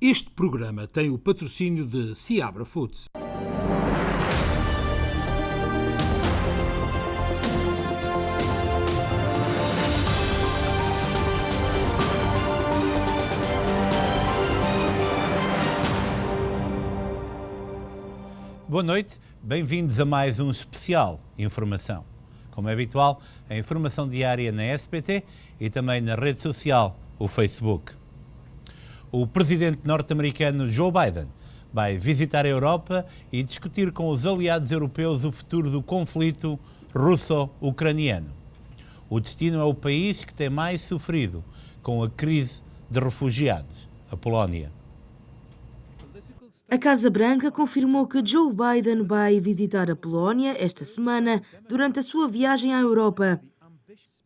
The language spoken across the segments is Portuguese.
Este programa tem o patrocínio de Seabra Foods. Boa noite, bem-vindos a mais um especial Informação. Como é habitual, a informação diária na SBT e também na rede social, o Facebook. O presidente norte-americano Joe Biden vai visitar a Europa e discutir com os aliados europeus o futuro do conflito russo-ucraniano. O destino é o país que tem mais sofrido com a crise de refugiados, a Polónia. A Casa Branca confirmou que Joe Biden vai visitar a Polónia esta semana durante a sua viagem à Europa.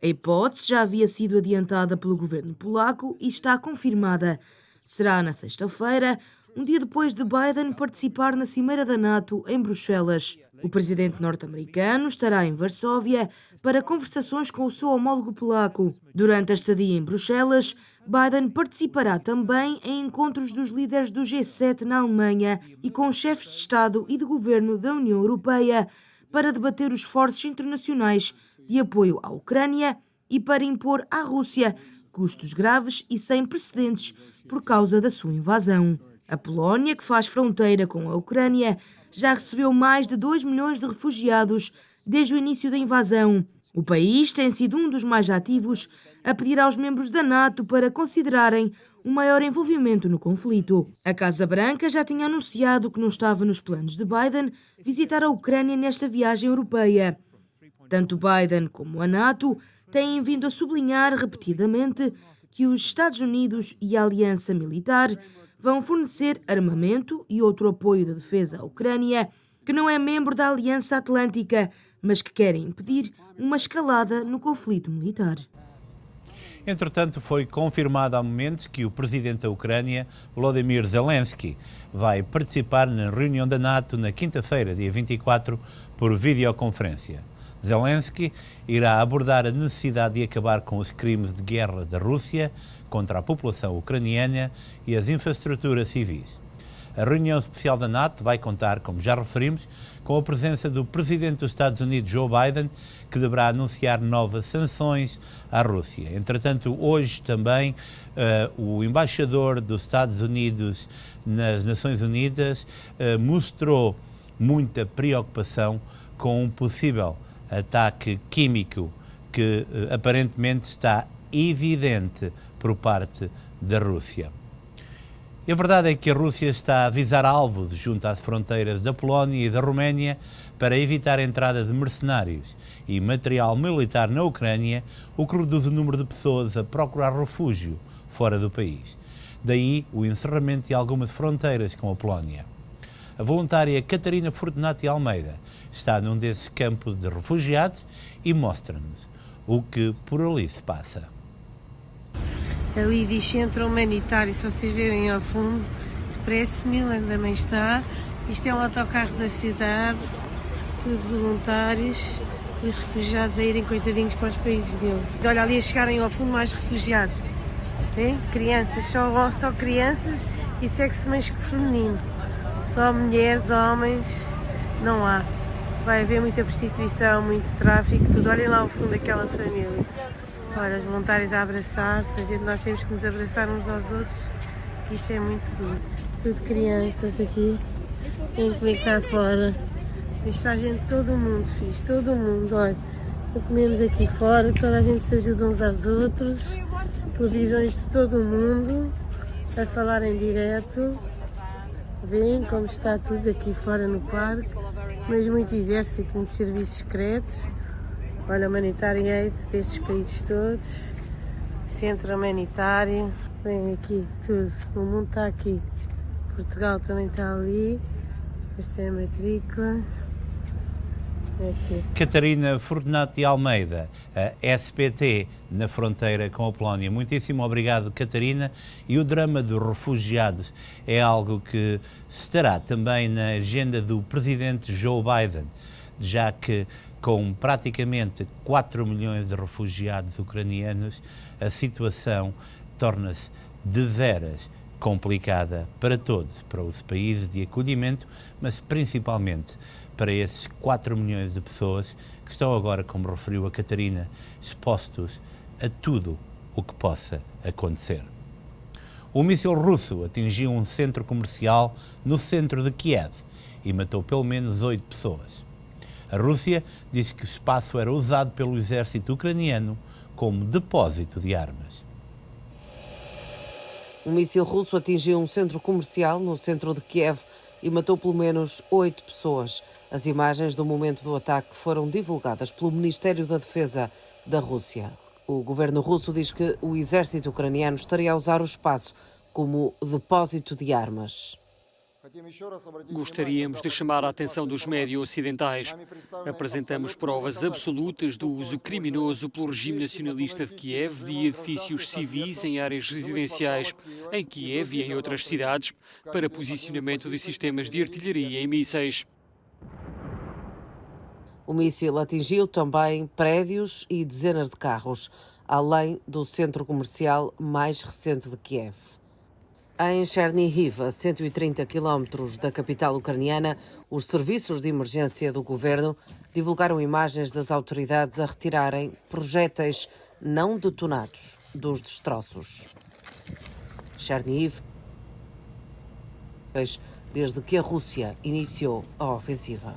A hipótese já havia sido adiantada pelo governo polaco e está confirmada. Será na sexta-feira, um dia depois de Biden participar na Cimeira da NATO em Bruxelas. O presidente norte-americano estará em Varsóvia para conversações com o seu homólogo polaco. Durante a estadia em Bruxelas, Biden participará também em encontros dos líderes do G7 na Alemanha e com os chefes de Estado e de Governo da União Europeia para debater os esforços internacionais de apoio à Ucrânia e para impor à Rússia custos graves e sem precedentes por causa da sua invasão. A Polónia, que faz fronteira com a Ucrânia, já recebeu mais de 2 milhões de refugiados desde o início da invasão. O país tem sido um dos mais ativos a pedir aos membros da NATO para considerarem um maior envolvimento no conflito. A Casa Branca já tinha anunciado que não estava nos planos de Biden visitar a Ucrânia nesta viagem europeia. Tanto Biden como a NATO têm vindo a sublinhar repetidamente que os Estados Unidos e a Aliança Militar vão fornecer armamento e outro apoio de defesa à Ucrânia, que não é membro da Aliança Atlântica, mas que querem impedir uma escalada no conflito militar. Entretanto, foi confirmado há momentos que o presidente da Ucrânia, Volodymyr Zelensky, vai participar na reunião da NATO na quinta-feira, dia 24, por videoconferência. Zelensky irá abordar a necessidade de acabar com os crimes de guerra da Rússia contra a população ucraniana e as infraestruturas civis. A reunião especial da NATO vai contar, como já referimos, com a presença do presidente dos Estados Unidos, Joe Biden, que deverá anunciar novas sanções à Rússia. Entretanto, hoje também o embaixador dos Estados Unidos nas Nações Unidas mostrou muita preocupação com um possível ataque químico que aparentemente está evidente por parte da Rússia. E a verdade é que a Rússia está a avisar alvos junto às fronteiras da Polónia e da Roménia para evitar a entrada de mercenários e material militar na Ucrânia, o que reduz o número de pessoas a procurar refúgio fora do país. Daí o encerramento de algumas fronteiras com a Polónia. A voluntária Catarina Fortunato Almeida está num desses campos de refugiados e mostra-nos o que por ali se passa. Ali diz centro humanitário, se vocês verem ao fundo, parece Milan também está. Isto é um autocarro da cidade, tudo voluntários, os refugiados a irem coitadinhos para os países deles. Olha ali a chegarem ao fundo mais refugiados. Tem? Crianças, só crianças e sexo feminino. Só mulheres, homens, não há. Vai haver muita prostituição, muito tráfico, tudo. Olhem lá ao fundo aquela família. Olha, os voluntários a abraçar-se, nós temos que nos abraçar uns aos outros, isto é muito duro. Tudo crianças aqui, tem que vir cá fora. Está a gente, todo mundo, fixe, todo mundo, olha. Comemos aqui fora, toda a gente se ajuda uns aos outros, televisões de todo mundo, a falar em direto. Veem como está tudo aqui fora no parque, mas muito exército, muitos serviços secretos. Olha, humanitário aid destes países todos, centro humanitário, vem aqui tudo, o mundo está aqui. Portugal também está ali, esta é a matrícula. Aqui. Catarina Fortunato de Almeida, a SPT na fronteira com a Polónia. Muitíssimo obrigado, Catarina. E o drama dos refugiados é algo que estará também na agenda do presidente Joe Biden, já que com praticamente 4 milhões de refugiados ucranianos, a situação torna-se deveras complicada para todos, para os países de acolhimento, mas principalmente para esses 4 milhões de pessoas que estão agora, como referiu a Catarina, expostos a tudo o que possa acontecer. O míssil russo atingiu um centro comercial no centro de Kiev e matou pelo menos 8 pessoas. A Rússia disse que o espaço era usado pelo exército ucraniano como depósito de armas. Um míssil russo atingiu um centro comercial no centro de Kiev e matou pelo menos 8 pessoas. As imagens do momento do ataque foram divulgadas pelo Ministério da Defesa da Rússia. O governo russo diz que o exército ucraniano estaria a usar o espaço como depósito de armas. Gostaríamos de chamar a atenção dos médias ocidentais. Apresentamos provas absolutas do uso criminoso pelo regime nacionalista de Kiev de edifícios civis em áreas residenciais, em Kiev e em outras cidades, para posicionamento de sistemas de artilharia e mísseis. O míssil atingiu também prédios e dezenas de carros, além do centro comercial mais recente de Kiev. Em Chernihiv, a 130 quilómetros da capital ucraniana, os serviços de emergência do governo divulgaram imagens das autoridades a retirarem projéteis não detonados dos destroços. Chernihiv, desde que a Rússia iniciou a ofensiva.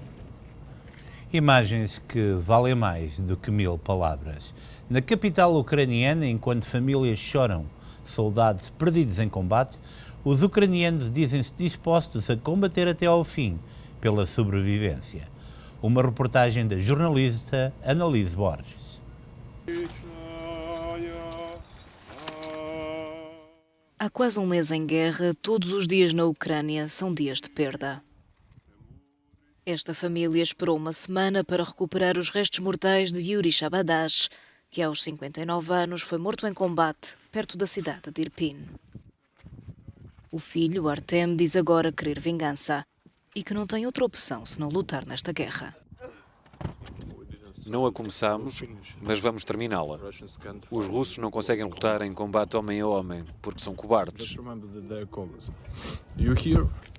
Imagens que valem mais do que 1000 palavras. Na capital ucraniana, enquanto famílias choram soldados perdidos em combate, os ucranianos dizem-se dispostos a combater até ao fim pela sobrevivência. Uma reportagem da jornalista Annalise Borges. Há quase um mês em guerra, todos os dias na Ucrânia são dias de perda. Esta família esperou uma semana para recuperar os restos mortais de Yuri Shabadash, que aos 59 anos foi morto em combate perto da cidade de Irpin. O filho, Artem, diz agora querer vingança e que não tem outra opção senão lutar nesta guerra. Não a começamos, mas vamos terminá-la. Os russos não conseguem lutar em combate homem a homem, porque são cobardes.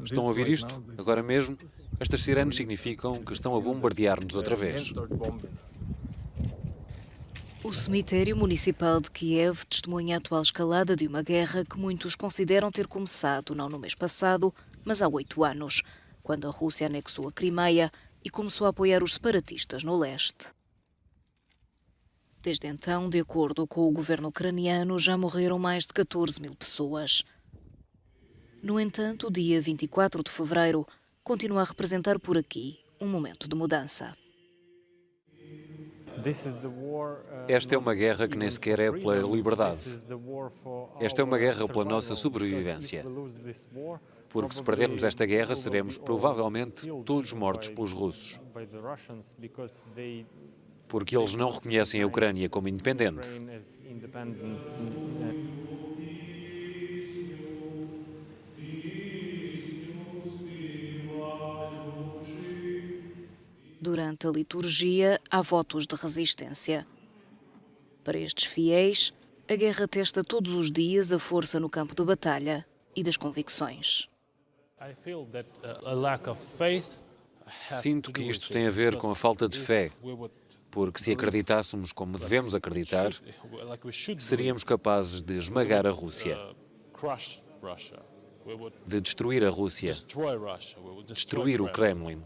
Estão a ouvir isto? Agora mesmo? Estas sirenes significam que estão a bombardear-nos outra vez. O cemitério municipal de Kiev testemunha a atual escalada de uma guerra que muitos consideram ter começado não no mês passado, mas há 8 anos, quando a Rússia anexou a Crimeia e começou a apoiar os separatistas no leste. Desde então, de acordo com o governo ucraniano, já morreram mais de 14 mil pessoas. No entanto, o dia 24 de fevereiro continua a representar por aqui um momento de mudança. Esta é uma guerra que nem sequer é pela liberdade. Esta é uma guerra pela nossa sobrevivência. Porque se perdermos esta guerra, seremos provavelmente todos mortos pelos russos. Porque eles não reconhecem a Ucrânia como independente. Durante a liturgia, há votos de resistência. Para estes fiéis, a guerra testa todos os dias a força no campo de batalha e das convicções. Sinto que isto tem a ver com a falta de fé, porque se acreditássemos como devemos acreditar, seríamos capazes de esmagar a Rússia, de destruir a Rússia, destruir o Kremlin.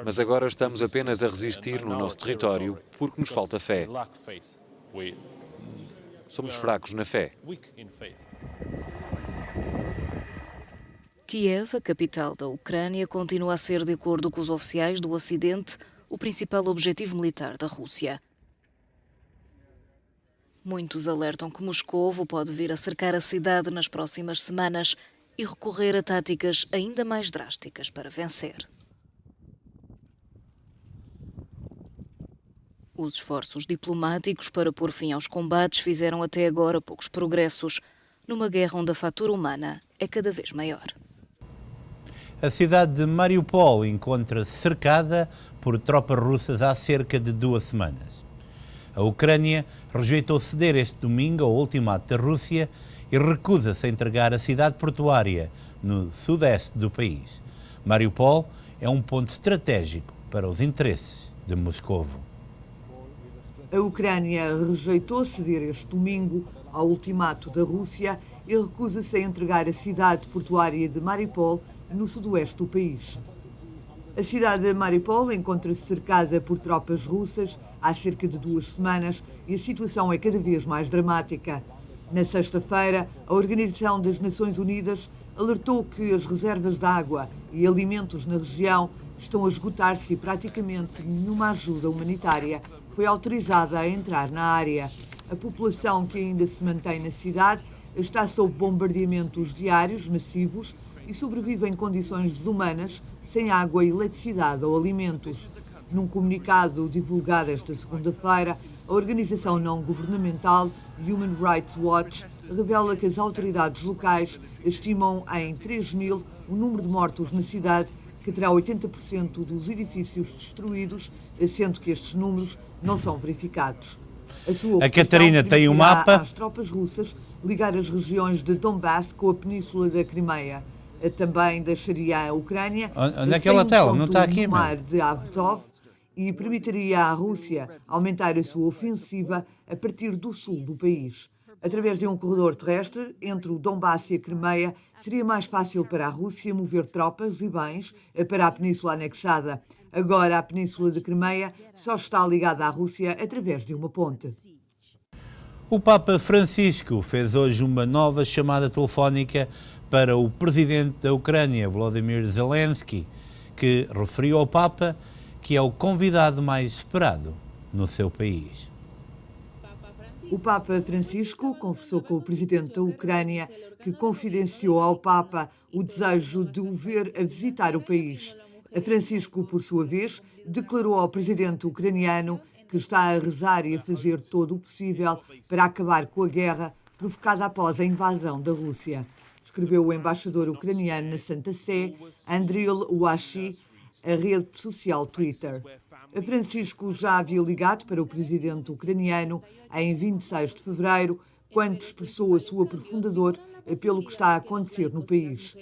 Mas agora estamos apenas a resistir no nosso território porque nos falta fé. Somos fracos na fé. Kiev, a capital da Ucrânia, continua a ser, de acordo com os oficiais do Ocidente, o principal objetivo militar da Rússia. Muitos alertam que Moscovo pode vir a cercar a cidade nas próximas semanas e recorrer a táticas ainda mais drásticas para vencer. Os esforços diplomáticos para pôr fim aos combates fizeram até agora poucos progressos, numa guerra onde a fatura humana é cada vez maior. A cidade de Mariupol encontra-se cercada por tropas russas há cerca de 2 semanas. A Ucrânia rejeitou ceder este domingo ao ultimato da Rússia e recusa-se a entregar a cidade portuária no sudeste do país. Mariupol é um ponto estratégico para os interesses de Moscovo. A Ucrânia rejeitou ceder este domingo ao ultimato da Rússia e recusa-se a entregar a cidade portuária de Mariupol no sudoeste do país. A cidade de Mariupol encontra-se cercada por tropas russas há cerca de 2 semanas e a situação é cada vez mais dramática. Na sexta-feira, a Organização das Nações Unidas alertou que as reservas de água e alimentos na região estão a esgotar-se e praticamente nenhuma ajuda humanitária foi autorizada a entrar na área. A população que ainda se mantém na cidade está sob bombardeamentos diários massivos e sobrevive em condições desumanas, sem água, eletricidade ou alimentos. Num comunicado divulgado esta segunda-feira, a organização não-governamental Human Rights Watch revela que as autoridades locais estimam em 3.000 o número de mortos na cidade, que terá 80% dos edifícios destruídos, sendo que estes números não são verificados. A Catarina tem um mapa. Às tropas russas ligar as regiões de Donbass com a península da Crimeia. Também deixaria a Ucrânia naquela tela, não está aqui, no mar de Azov e permitiria à Rússia aumentar a sua ofensiva a partir do sul do país. Através de um corredor terrestre entre o Donbass e a Crimeia, seria mais fácil para a Rússia mover tropas e bens para a península anexada. Agora, a península de Crimeia só está ligada à Rússia através de uma ponte. O Papa Francisco fez hoje uma nova chamada telefónica para o presidente da Ucrânia, Volodymyr Zelensky, que referiu ao Papa que é o convidado mais esperado no seu país. O Papa Francisco conversou com o presidente da Ucrânia, que confidenciou ao Papa o desejo de o ver a visitar o país. Francisco, por sua vez, declarou ao presidente ucraniano que está a rezar e a fazer todo o possível para acabar com a guerra provocada após a invasão da Rússia. Escreveu o embaixador ucraniano na Santa Sé, Andriy Washi, a rede social Twitter. Francisco já havia ligado para o presidente ucraniano em 26 de fevereiro, quando expressou a sua profunda dor pelo que está a acontecer no país.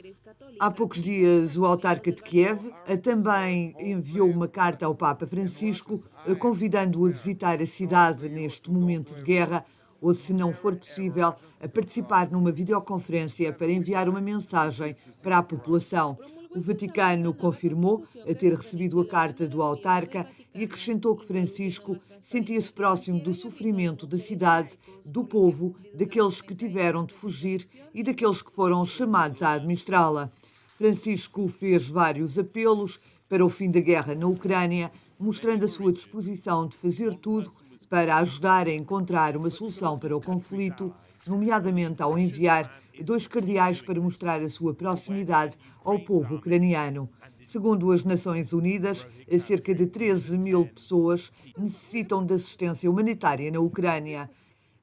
Há poucos dias, o autarca de Kiev também enviou uma carta ao Papa Francisco, convidando-o a visitar a cidade neste momento de guerra, ou, se não for possível, a participar numa videoconferência para enviar uma mensagem para a população. O Vaticano confirmou ter recebido a carta do autarca e acrescentou que Francisco sentia-se próximo do sofrimento da cidade, do povo, daqueles que tiveram de fugir e daqueles que foram chamados a administrá-la. Francisco fez vários apelos para o fim da guerra na Ucrânia, mostrando a sua disposição de fazer tudo para ajudar a encontrar uma solução para o conflito, nomeadamente ao enviar 2 cardeais para mostrar a sua proximidade ao povo ucraniano. Segundo as Nações Unidas, cerca de 13.000 pessoas necessitam de assistência humanitária na Ucrânia.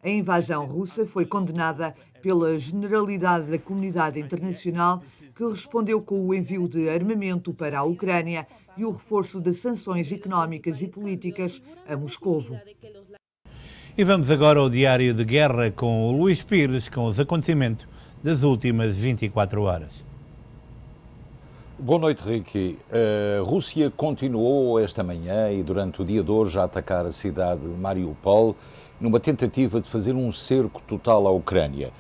A invasão russa foi condenada pela generalidade da comunidade internacional, que respondeu com o envio de armamento para a Ucrânia e o reforço de sanções económicas e políticas a Moscovo. E vamos agora ao Diário de Guerra com o Luís Pires, com os acontecimentos das últimas 24 horas. Boa noite, Ricky. A Rússia continuou esta manhã e durante o dia de hoje a atacar a cidade de Mariupol numa tentativa de fazer um cerco total à Ucrânia.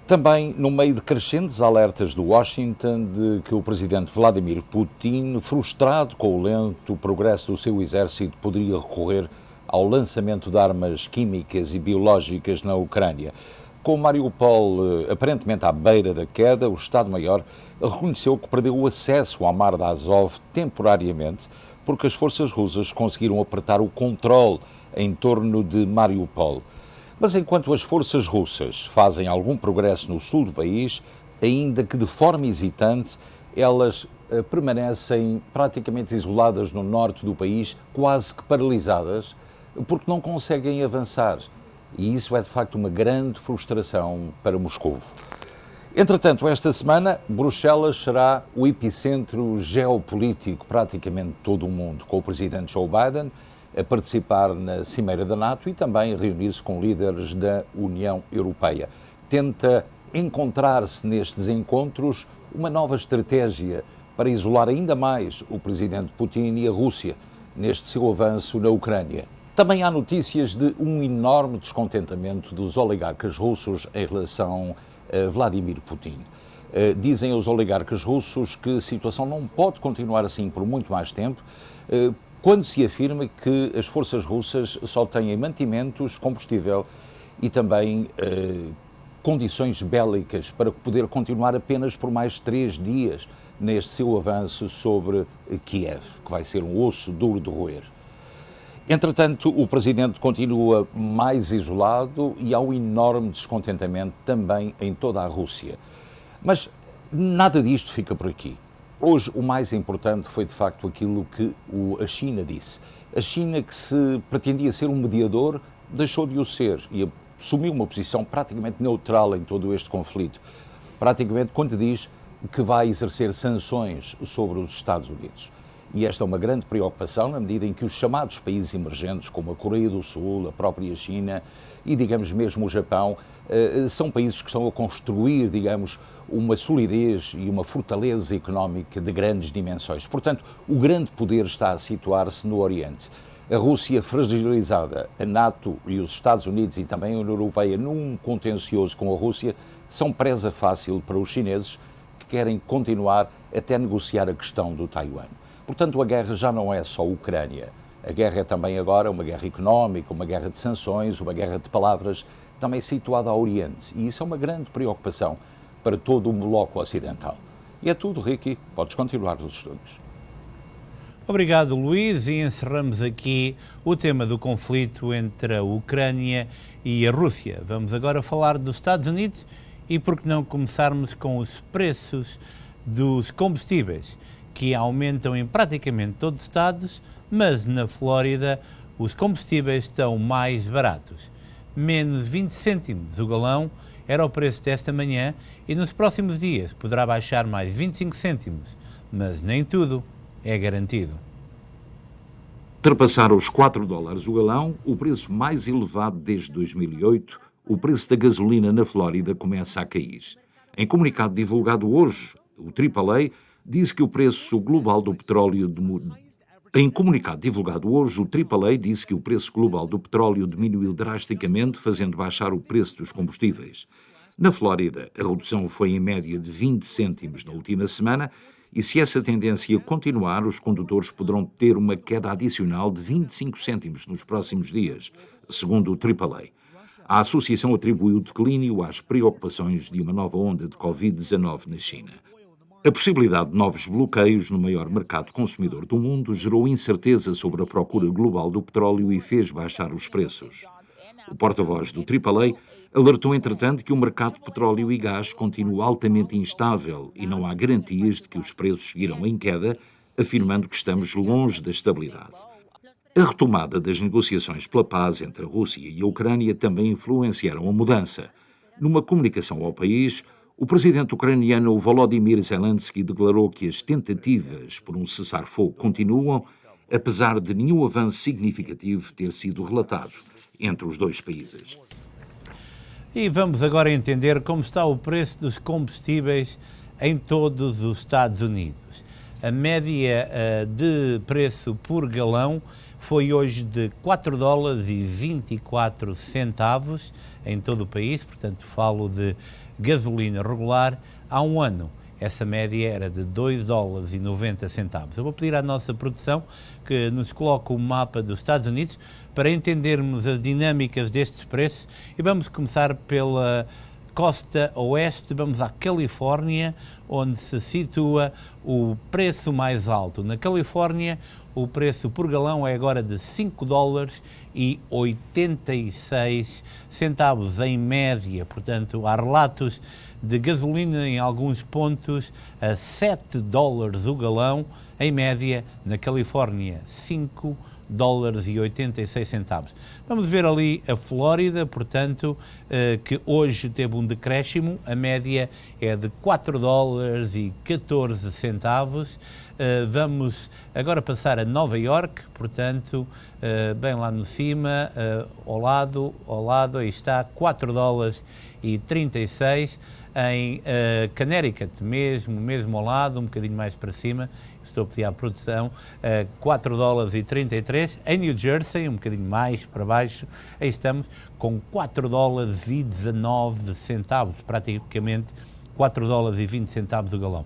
Também no meio de crescentes alertas de Washington de que o presidente Vladimir Putin, frustrado com o lento progresso do seu exército, poderia recorrer ao lançamento de armas químicas e biológicas na Ucrânia. Com Mariupol aparentemente à beira da queda, o Estado-Maior reconheceu que perdeu o acesso ao mar de Azov temporariamente, porque as forças russas conseguiram apertar o controle em torno de Mariupol. Mas enquanto as forças russas fazem algum progresso no sul do país, ainda que de forma hesitante, elas permanecem praticamente isoladas no norte do país, quase que paralisadas, porque não conseguem avançar. E isso é, de facto, uma grande frustração para Moscovo. Entretanto, esta semana, Bruxelas será o epicentro geopolítico praticamente de todo o mundo, com o presidente Joe Biden a participar na Cimeira da NATO e também a reunir-se com líderes da União Europeia. tenta encontrar-se nestes encontros uma nova estratégia para isolar ainda mais o presidente Putin e a Rússia neste seu avanço na Ucrânia. Também há notícias de um enorme descontentamento dos oligarcas russos em relação a Vladimir Putin. Dizem os oligarcas russos que a situação não pode continuar assim por muito mais tempo, quando se afirma que as forças russas só têm mantimentos, combustível e também condições bélicas para poder continuar apenas por mais 3 dias neste seu avanço sobre Kiev, que vai ser um osso duro de roer. Entretanto, o presidente continua mais isolado e há um enorme descontentamento também em toda a Rússia. Mas nada disto fica por aqui. Hoje o mais importante foi de facto aquilo que a China disse. A China, que se pretendia ser um mediador, deixou de o ser e assumiu uma posição praticamente neutral em todo este conflito. Praticamente quando diz que vai exercer sanções sobre os Estados Unidos. E esta é uma grande preocupação na medida em que os chamados países emergentes, como a Coreia do Sul, a própria China e, digamos, mesmo o Japão, são países que estão a construir, digamos, uma solidez e uma fortaleza económica de grandes dimensões. Portanto, o grande poder está a situar-se no Oriente. A Rússia fragilizada, a NATO e os Estados Unidos e também a União Europeia num contencioso com a Rússia são presa fácil para os chineses que querem continuar até negociar a questão do Taiwan. Portanto, a guerra já não é só Ucrânia. A guerra é também agora uma guerra económica, uma guerra de sanções, uma guerra de palavras, também situada ao Oriente. E isso é uma grande preocupação para todo o bloco ocidental. E é tudo, Ricky. Podes continuar os estudos. Obrigado, Luís, e encerramos aqui o tema do conflito entre a Ucrânia e a Rússia. Vamos agora falar dos Estados Unidos e por que não começarmos com os preços dos combustíveis, que aumentam em praticamente todos os estados, mas na Flórida os combustíveis estão mais baratos. Menos 20 cêntimos o galão era o preço desta manhã e nos próximos dias poderá baixar mais 25 cêntimos, mas nem tudo é garantido. Ultrapassar os $4 o galão, o preço mais elevado desde 2008, o preço da gasolina na Flórida começa a cair. Em comunicado divulgado hoje, o AAA disse que o preço global do petróleo disse que o preço global do petróleo diminuiu drasticamente, fazendo baixar o preço dos combustíveis. Na Flórida, a redução foi em média de 20 cêntimos na última semana e se essa tendência continuar, os condutores poderão ter uma queda adicional de 25 cêntimos nos próximos dias, segundo o AAA. A associação atribuiu o declínio às preocupações de uma nova onda de Covid-19 na China. A possibilidade de novos bloqueios no maior mercado consumidor do mundo gerou incerteza sobre a procura global do petróleo e fez baixar os preços. O porta-voz do AAA alertou, entretanto, que o mercado de petróleo e gás continua altamente instável e não há garantias de que os preços seguirão em queda, afirmando que estamos longe da estabilidade. A retomada das negociações pela paz entre a Rússia e a Ucrânia também influenciaram a mudança. Numa comunicação ao país, o presidente ucraniano Volodymyr Zelensky declarou que as tentativas por um cessar-fogo continuam, apesar de nenhum avanço significativo ter sido relatado entre os dois países. E vamos agora entender como está o preço dos combustíveis em todos os Estados Unidos. A média de preço por galão foi hoje de $4,24 em todo o país, portanto falo de gasolina regular. Há um ano essa média era de $2,90. Eu vou pedir à nossa produção que nos coloque o mapa dos Estados Unidos para entendermos as dinâmicas destes preços e vamos começar pela costa oeste, vamos à Califórnia, onde se situa o preço mais alto. Na Califórnia, o preço por galão é agora de $5,86 em média. Portanto, há relatos de gasolina em alguns pontos a $7 o galão, em média, na Califórnia, $5,86. Vamos ver ali a Flórida, portanto, que hoje teve um decréscimo, a média é de $4,14. Vamos agora passar a Nova York, portanto, bem lá no cima, ao lado, aí está, $4,26. $4,36. Em Connecticut, mesmo ao lado, um bocadinho mais para cima, estou a pedir à produção, $4,33. Em New Jersey, um bocadinho mais para baixo, aí estamos com $4,19, praticamente $4,20 o galão.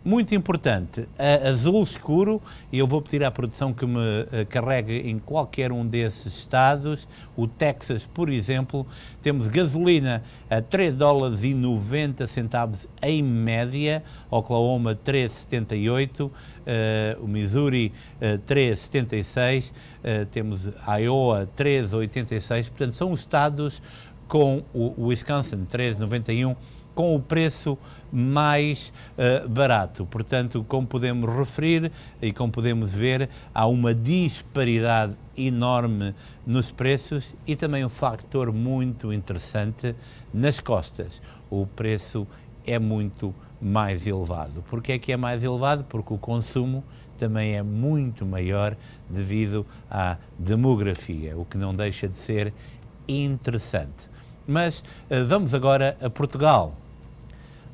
Muito importante, azul escuro, e eu vou pedir à produção que me carregue em qualquer um desses estados. O Texas, por exemplo, temos gasolina a $3,90 em média, Oklahoma $3,78, o Missouri $3,76, temos Iowa $3,86, portanto são os estados com o Wisconsin $3,91, com o preço mais barato. Portanto, como podemos referir e como podemos ver, há uma disparidade enorme nos preços e também um fator muito interessante nas costas. O preço é muito mais elevado. Porquê é que é mais elevado? Porque o consumo também é muito maior devido à demografia, o que não deixa de ser interessante. Mas vamos agora a Portugal.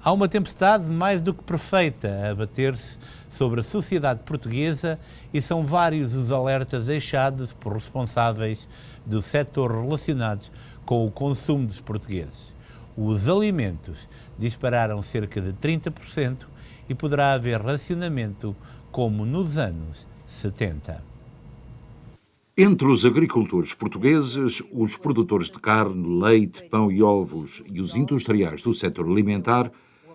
Há uma tempestade mais do que perfeita a abater-se sobre a sociedade portuguesa e são vários os alertas deixados por responsáveis do setor relacionados com o consumo dos portugueses. Os alimentos dispararam cerca de 30% e poderá haver racionamento como nos anos 70. Entre os agricultores portugueses, os produtores de carne, leite, pão e ovos e os industriais do setor alimentar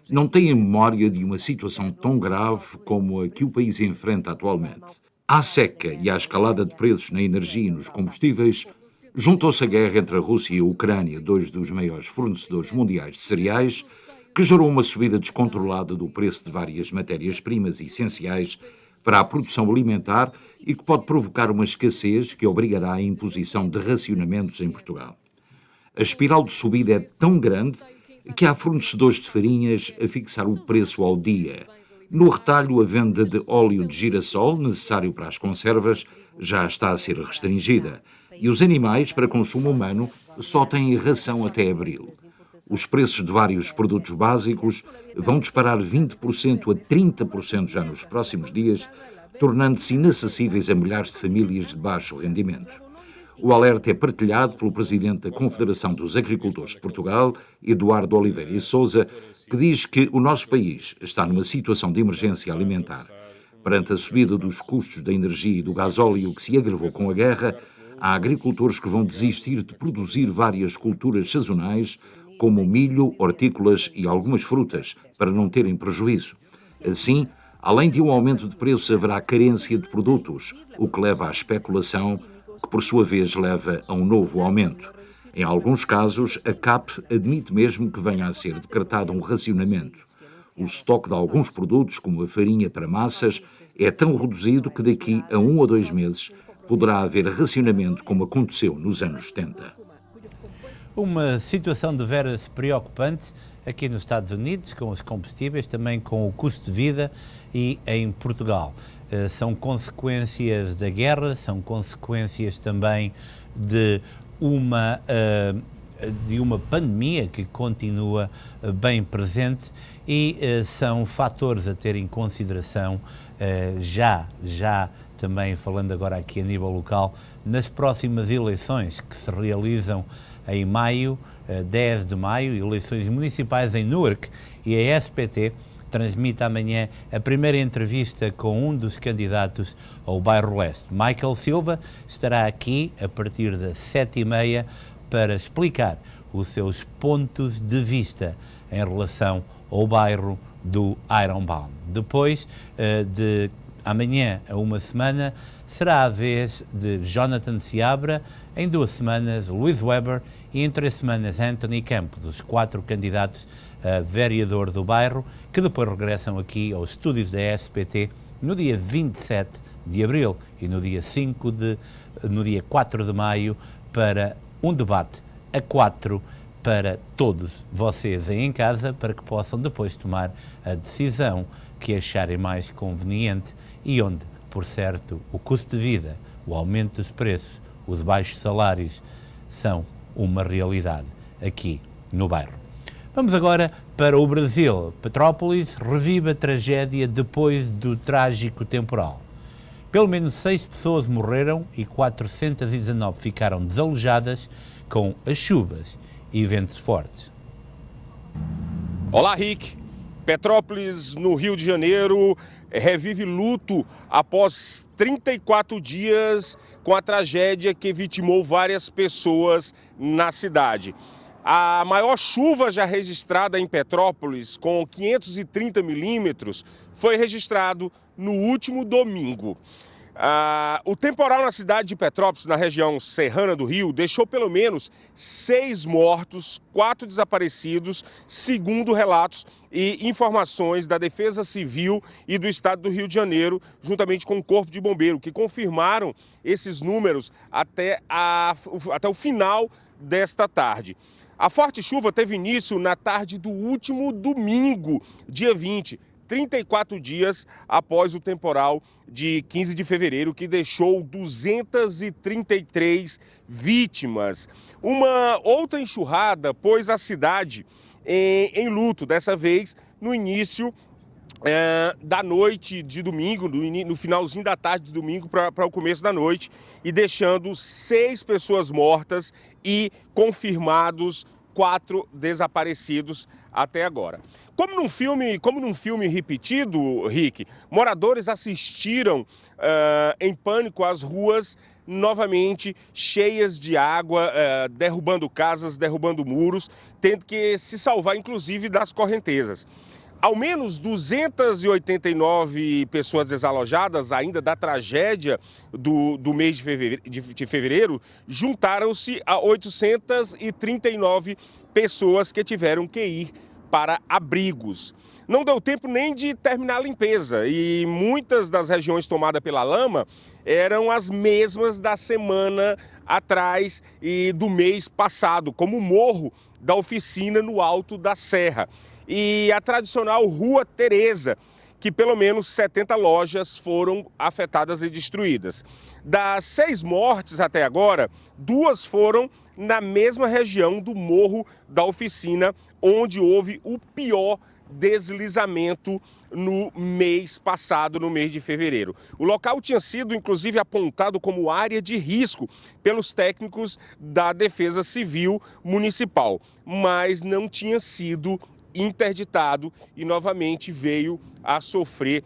não têm memória de uma situação tão grave como a que o país enfrenta atualmente. À seca e à escalada de preços na energia e nos combustíveis, juntou-se a guerra entre a Rússia e a Ucrânia, dois dos maiores fornecedores mundiais de cereais, que gerou uma subida descontrolada do preço de várias matérias-primas essenciais para a produção alimentar e que pode provocar uma escassez que obrigará à imposição de racionamentos em Portugal. A espiral de subida é tão grande que há fornecedores de farinhas a fixar o preço ao dia. No retalho, a venda de óleo de girassol, necessário para as conservas, já está a ser restringida. E os animais para consumo humano só têm ração até abril. Os preços de vários produtos básicos vão disparar 20% a 30% já nos próximos dias, tornando-se inacessíveis a milhares de famílias de baixo rendimento. O alerta é partilhado pelo presidente da Confederação dos Agricultores de Portugal, Eduardo Oliveira e Sousa, que diz que o nosso país está numa situação de emergência alimentar. Perante a subida dos custos da energia e do gasóleo que se agravou com a guerra, há agricultores que vão desistir de produzir várias culturas sazonais, como milho, hortícolas e algumas frutas, para não terem prejuízo. Assim, além de um aumento de preços, haverá carência de produtos, o que leva à especulação, que por sua vez leva a um novo aumento. Em alguns casos, a CAP admite mesmo que venha a ser decretado um racionamento. O estoque de alguns produtos, como a farinha para massas, é tão reduzido que daqui a 1 ou 2 meses poderá haver racionamento como aconteceu nos anos 70. Uma situação de veras preocupante aqui nos Estados Unidos, com os combustíveis, também com o custo de vida e em Portugal. São consequências da guerra, são consequências também de uma pandemia que continua bem presente e são fatores a ter em consideração já também falando agora aqui a nível local, nas próximas eleições que se realizam em maio, 10 de maio, eleições municipais em Newark, e a SPT transmite amanhã a primeira entrevista com um dos candidatos ao Bairro Leste. Michael Silva estará aqui a partir das 7h30 para explicar os seus pontos de vista em relação ao bairro do Ironbound. Depois de amanhã a uma semana, será a vez de Jonathan Seabra, em 2 semanas Luís Weber e em 3 semanas Anthony Campos, os 4 candidatos a vereador do bairro, que depois regressam aqui aos estúdios da SPT no dia 27 de abril e no dia 4 de maio para um debate a 4 para todos vocês aí em casa, para que possam depois tomar a decisão que acharem mais conveniente e onde, por certo, o custo de vida, o aumento dos preços, os baixos salários são uma realidade aqui no bairro. Vamos agora para o Brasil. Petrópolis revive a tragédia depois do trágico temporal. Pelo menos 6 pessoas morreram e 419 ficaram desalojadas com as chuvas e ventos fortes. Olá, Rick. Petrópolis, no Rio de Janeiro, revive luto após 34 dias com a tragédia que vitimou várias pessoas na cidade. A maior chuva já registrada em Petrópolis, com 530 milímetros, foi registrado no último domingo. O temporal na cidade de Petrópolis, na região serrana do Rio, deixou pelo menos 6 mortos, 4 desaparecidos, segundo relatos e informações da Defesa Civil e do Estado do Rio de Janeiro, juntamente com o Corpo de Bombeiro, que confirmaram esses números até o final desta tarde. A forte chuva teve início na tarde do último domingo, dia 20, 34 dias após o temporal de 15 de fevereiro, que deixou 233 vítimas. Uma outra enxurrada pôs a cidade em luto, dessa vez no início da noite de domingo, no finalzinho da tarde de domingo para o começo da noite, e deixando 6 pessoas mortas e confirmados 4 desaparecidos até agora. Como num filme repetido, Rick, moradores assistiram em pânico às ruas novamente cheias de água, derrubando casas, derrubando muros, tendo que se salvar inclusive das correntezas. Ao menos 289 pessoas desalojadas ainda da tragédia do mês de fevereiro juntaram-se a 839 pessoas que tiveram que ir para abrigos. Não deu tempo nem de terminar a limpeza e muitas das regiões tomadas pela lama eram as mesmas da semana atrás e do mês passado, como o Morro da Oficina no Alto da Serra e a tradicional Rua Teresa, que pelo menos 70 lojas foram afetadas e destruídas. Das 6 mortes até agora, 2 foram na mesma região do Morro da Oficina, onde houve o pior deslizamento no mês passado, no mês de fevereiro. O local tinha sido, inclusive, apontado como área de risco pelos técnicos da Defesa Civil Municipal, mas não tinha sido interditado e novamente veio a sofrer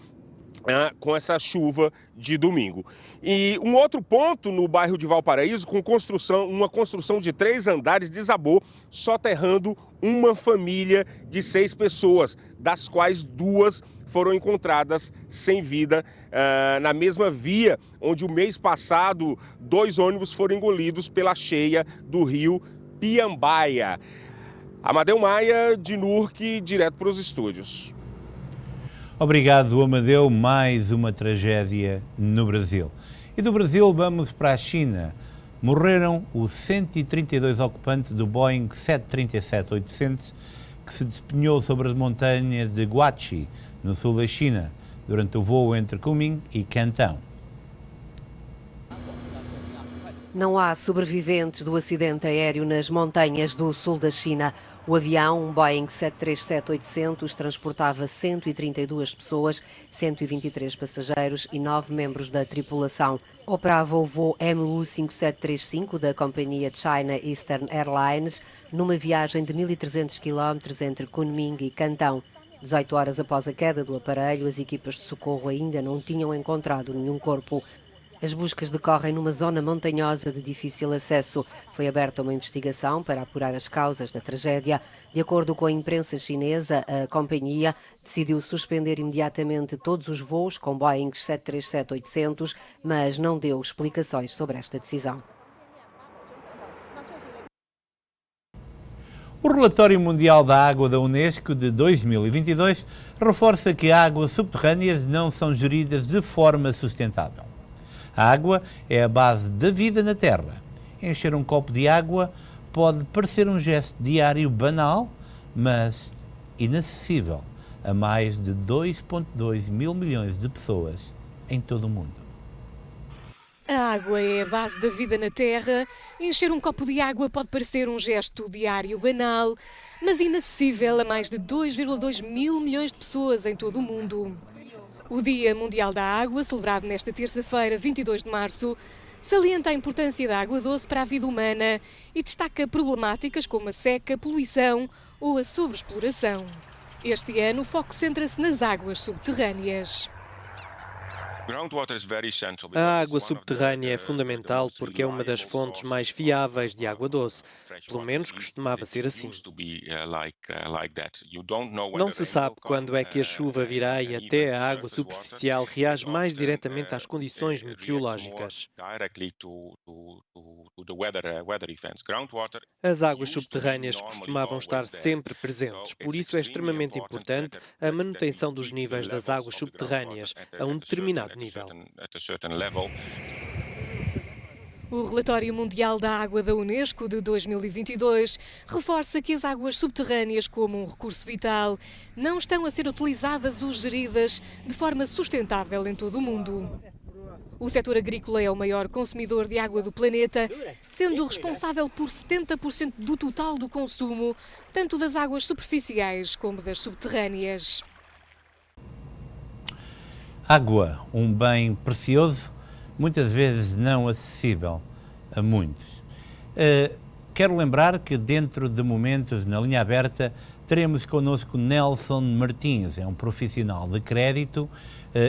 com essa chuva de domingo. E um outro ponto no bairro de Valparaíso, uma construção de 3 andares desabou, soterrando uma família de 6 pessoas, das quais 2 foram encontradas sem vida na mesma via onde o mês passado 2 ônibus foram engolidos pela cheia do rio Piambaia. Amadeu Maia, de NURC, direto para os estúdios. Obrigado, Amadeu. Mais uma tragédia no Brasil. E do Brasil vamos para a China. Morreram os 132 ocupantes do Boeing 737-800 que se despenhou sobre as montanhas de Guangxi, no sul da China, durante o voo entre Kunming e Cantão. Não há sobreviventes do acidente aéreo nas montanhas do sul da China. O avião, um Boeing 737-800, transportava 132 pessoas, 123 passageiros e 9 membros da tripulação. Operava o voo MU-5735 da companhia China Eastern Airlines, numa viagem de 1.300 km entre Kunming e Cantão. 18 horas após a queda do aparelho, as equipas de socorro ainda não tinham encontrado nenhum corpo. As buscas decorrem numa zona montanhosa de difícil acesso. Foi aberta uma investigação para apurar as causas da tragédia. De acordo com a imprensa chinesa, a companhia decidiu suspender imediatamente todos os voos com Boeing 737-800, mas não deu explicações sobre esta decisão. O Relatório Mundial da Água da Unesco de 2022 reforça que águas subterrâneas não são geridas de forma sustentável. A água é a base da vida na Terra. Encher um copo de água pode parecer um gesto diário banal, mas inacessível a mais de 2,2 mil milhões de pessoas em todo o mundo. A água é a base da vida na Terra. Encher um copo de água pode parecer um gesto diário banal, mas inacessível a mais de 2,2 mil milhões de pessoas em todo o mundo. O Dia Mundial da Água, celebrado nesta terça-feira, 22 de março, salienta a importância da água doce para a vida humana e destaca problemáticas como a seca, a poluição ou a sobreexploração. Este ano, o foco centra-se nas águas subterrâneas. A água subterrânea é fundamental porque é uma das fontes mais fiáveis de água doce. Pelo menos costumava ser assim. Não se sabe quando é que a chuva virá e até a água superficial reage mais diretamente às condições meteorológicas. As águas subterrâneas costumavam estar sempre presentes, por isso é extremamente importante a manutenção dos níveis das águas subterrâneas a um determinado nível. O Relatório Mundial da Água da Unesco de 2022 reforça que as águas subterrâneas, como um recurso vital, não estão a ser utilizadas ou geridas de forma sustentável em todo o mundo. O setor agrícola é o maior consumidor de água do planeta, sendo responsável por 70% do total do consumo, tanto das águas superficiais como das subterrâneas. Água, um bem precioso, muitas vezes não acessível a muitos. Quero lembrar que dentro de momentos na linha aberta teremos connosco Nelson Martins, é um profissional de crédito.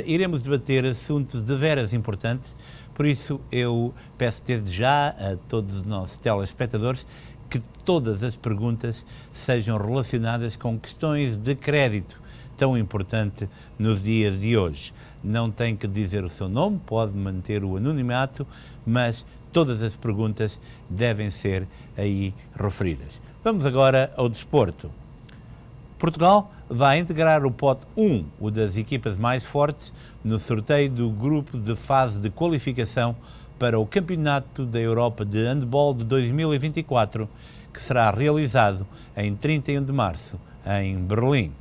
Iremos debater assuntos de veras importantes, por isso eu peço desde já a todos os nossos telespectadores que todas as perguntas sejam relacionadas com questões de crédito, tão importante nos dias de hoje. Não tem que dizer o seu nome, pode manter o anonimato, mas todas as perguntas devem ser aí referidas. Vamos agora ao desporto. Portugal vai integrar o pote 1, o das equipas mais fortes, no sorteio do grupo de fase de qualificação para o Campeonato da Europa de Handball de 2024, que será realizado em 31 de março, em Berlim.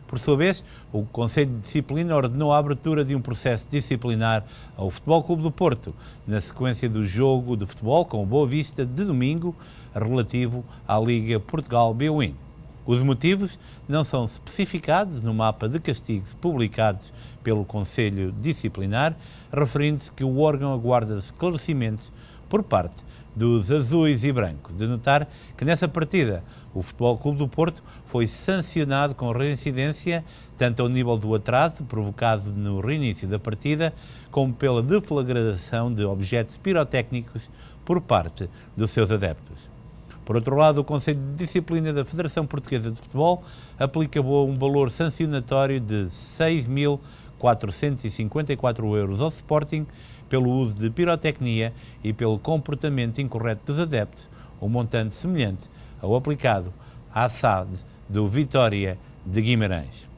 Por sua vez, o Conselho de Disciplina ordenou a abertura de um processo disciplinar ao Futebol Clube do Porto, na sequência do jogo de futebol com o Boa Vista de domingo, relativo à Liga Portugal B-Win. Os motivos não são especificados no mapa de castigos publicados pelo Conselho Disciplinar, referindo-se que o órgão aguarda esclarecimentos por parte dos azuis e brancos. De notar que nessa partida o Futebol Clube do Porto foi sancionado com reincidência tanto ao nível do atraso provocado no reinício da partida, como pela deflagração de objetos pirotécnicos por parte dos seus adeptos. Por outro lado, o Conselho de Disciplina da Federação Portuguesa de Futebol aplicou um valor sancionatório de 6.454 euros ao Sporting pelo uso de pirotecnia e pelo comportamento incorreto dos adeptos, um montante semelhante ao aplicado à SAD do Vitória de Guimarães.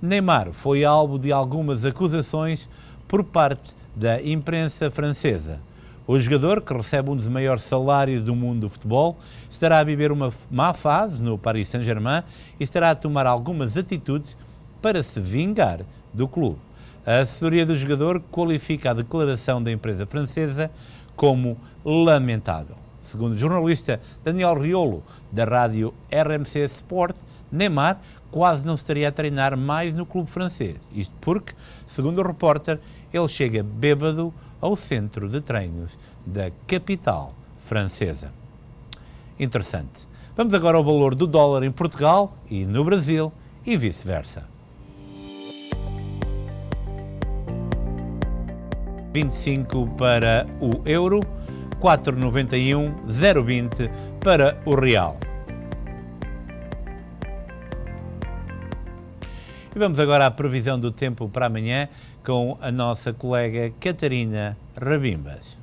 Neymar foi alvo de algumas acusações por parte da imprensa francesa. O jogador, que recebe um dos maiores salários do mundo do futebol, estará a viver uma má fase no Paris Saint-Germain e estará a tomar algumas atitudes para se vingar do clube. A assessoria do jogador qualifica a declaração da empresa francesa como lamentável. Segundo o jornalista Daniel Riolo, da rádio RMC Sport, Neymar quase não estaria a treinar mais no clube francês. Isto porque, segundo o repórter, ele chega bêbado ao centro de treinos da capital francesa. Interessante. Vamos agora ao valor do dólar em Portugal e no Brasil e vice-versa. 25 para o euro, 4,91, 0,20 para o real. E vamos agora à previsão do tempo para amanhã com a nossa colega Catarina Rabimbas.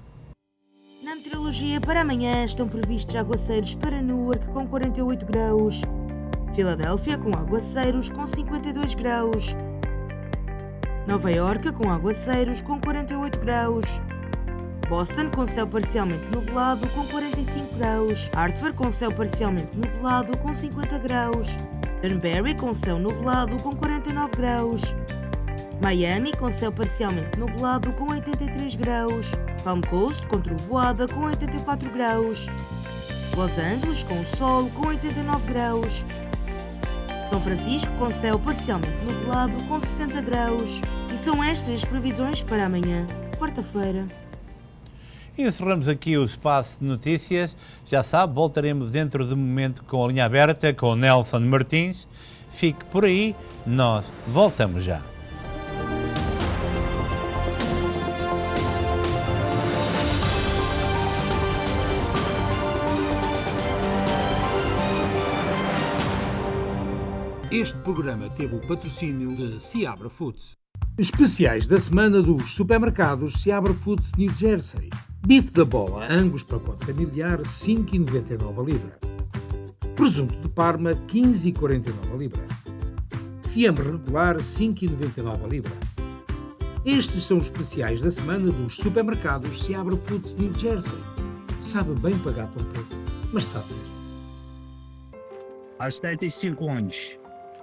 Na meteorologia, para amanhã estão previstos aguaceiros para Newark com 48 graus, Filadélfia com aguaceiros com 52 graus, Nova Iorque com aguaceiros com 48 graus, Boston com céu parcialmente nublado com 45 graus, Hartford com céu parcialmente nublado com 50 graus, Danbury com céu nublado com 49 graus, Miami, com céu parcialmente nublado, com 83 graus. Palm Coast, com trovoada, com 84 graus. Los Angeles, com sol, com 89 graus. São Francisco, com céu parcialmente nublado, com 60 graus. E são estas as previsões para amanhã, quarta-feira. E encerramos aqui o espaço de notícias. Já sabe, voltaremos dentro de um momento com a linha aberta, com o Nelson Martins. Fique por aí, nós voltamos já. Este programa teve o patrocínio de Seabra Foods. Especiais da semana dos supermercados Seabra Foods New Jersey. Bife da bola Angus pacote familiar 5,99 a libra. Presunto de Parma 15,49 a libra. Fiambre regular 5,99 a libra. Estes são os especiais da semana dos supermercados Seabra Foods New Jersey. Sabe bem pagar tão pouco, mas sabe mesmo. Aos 75 anos,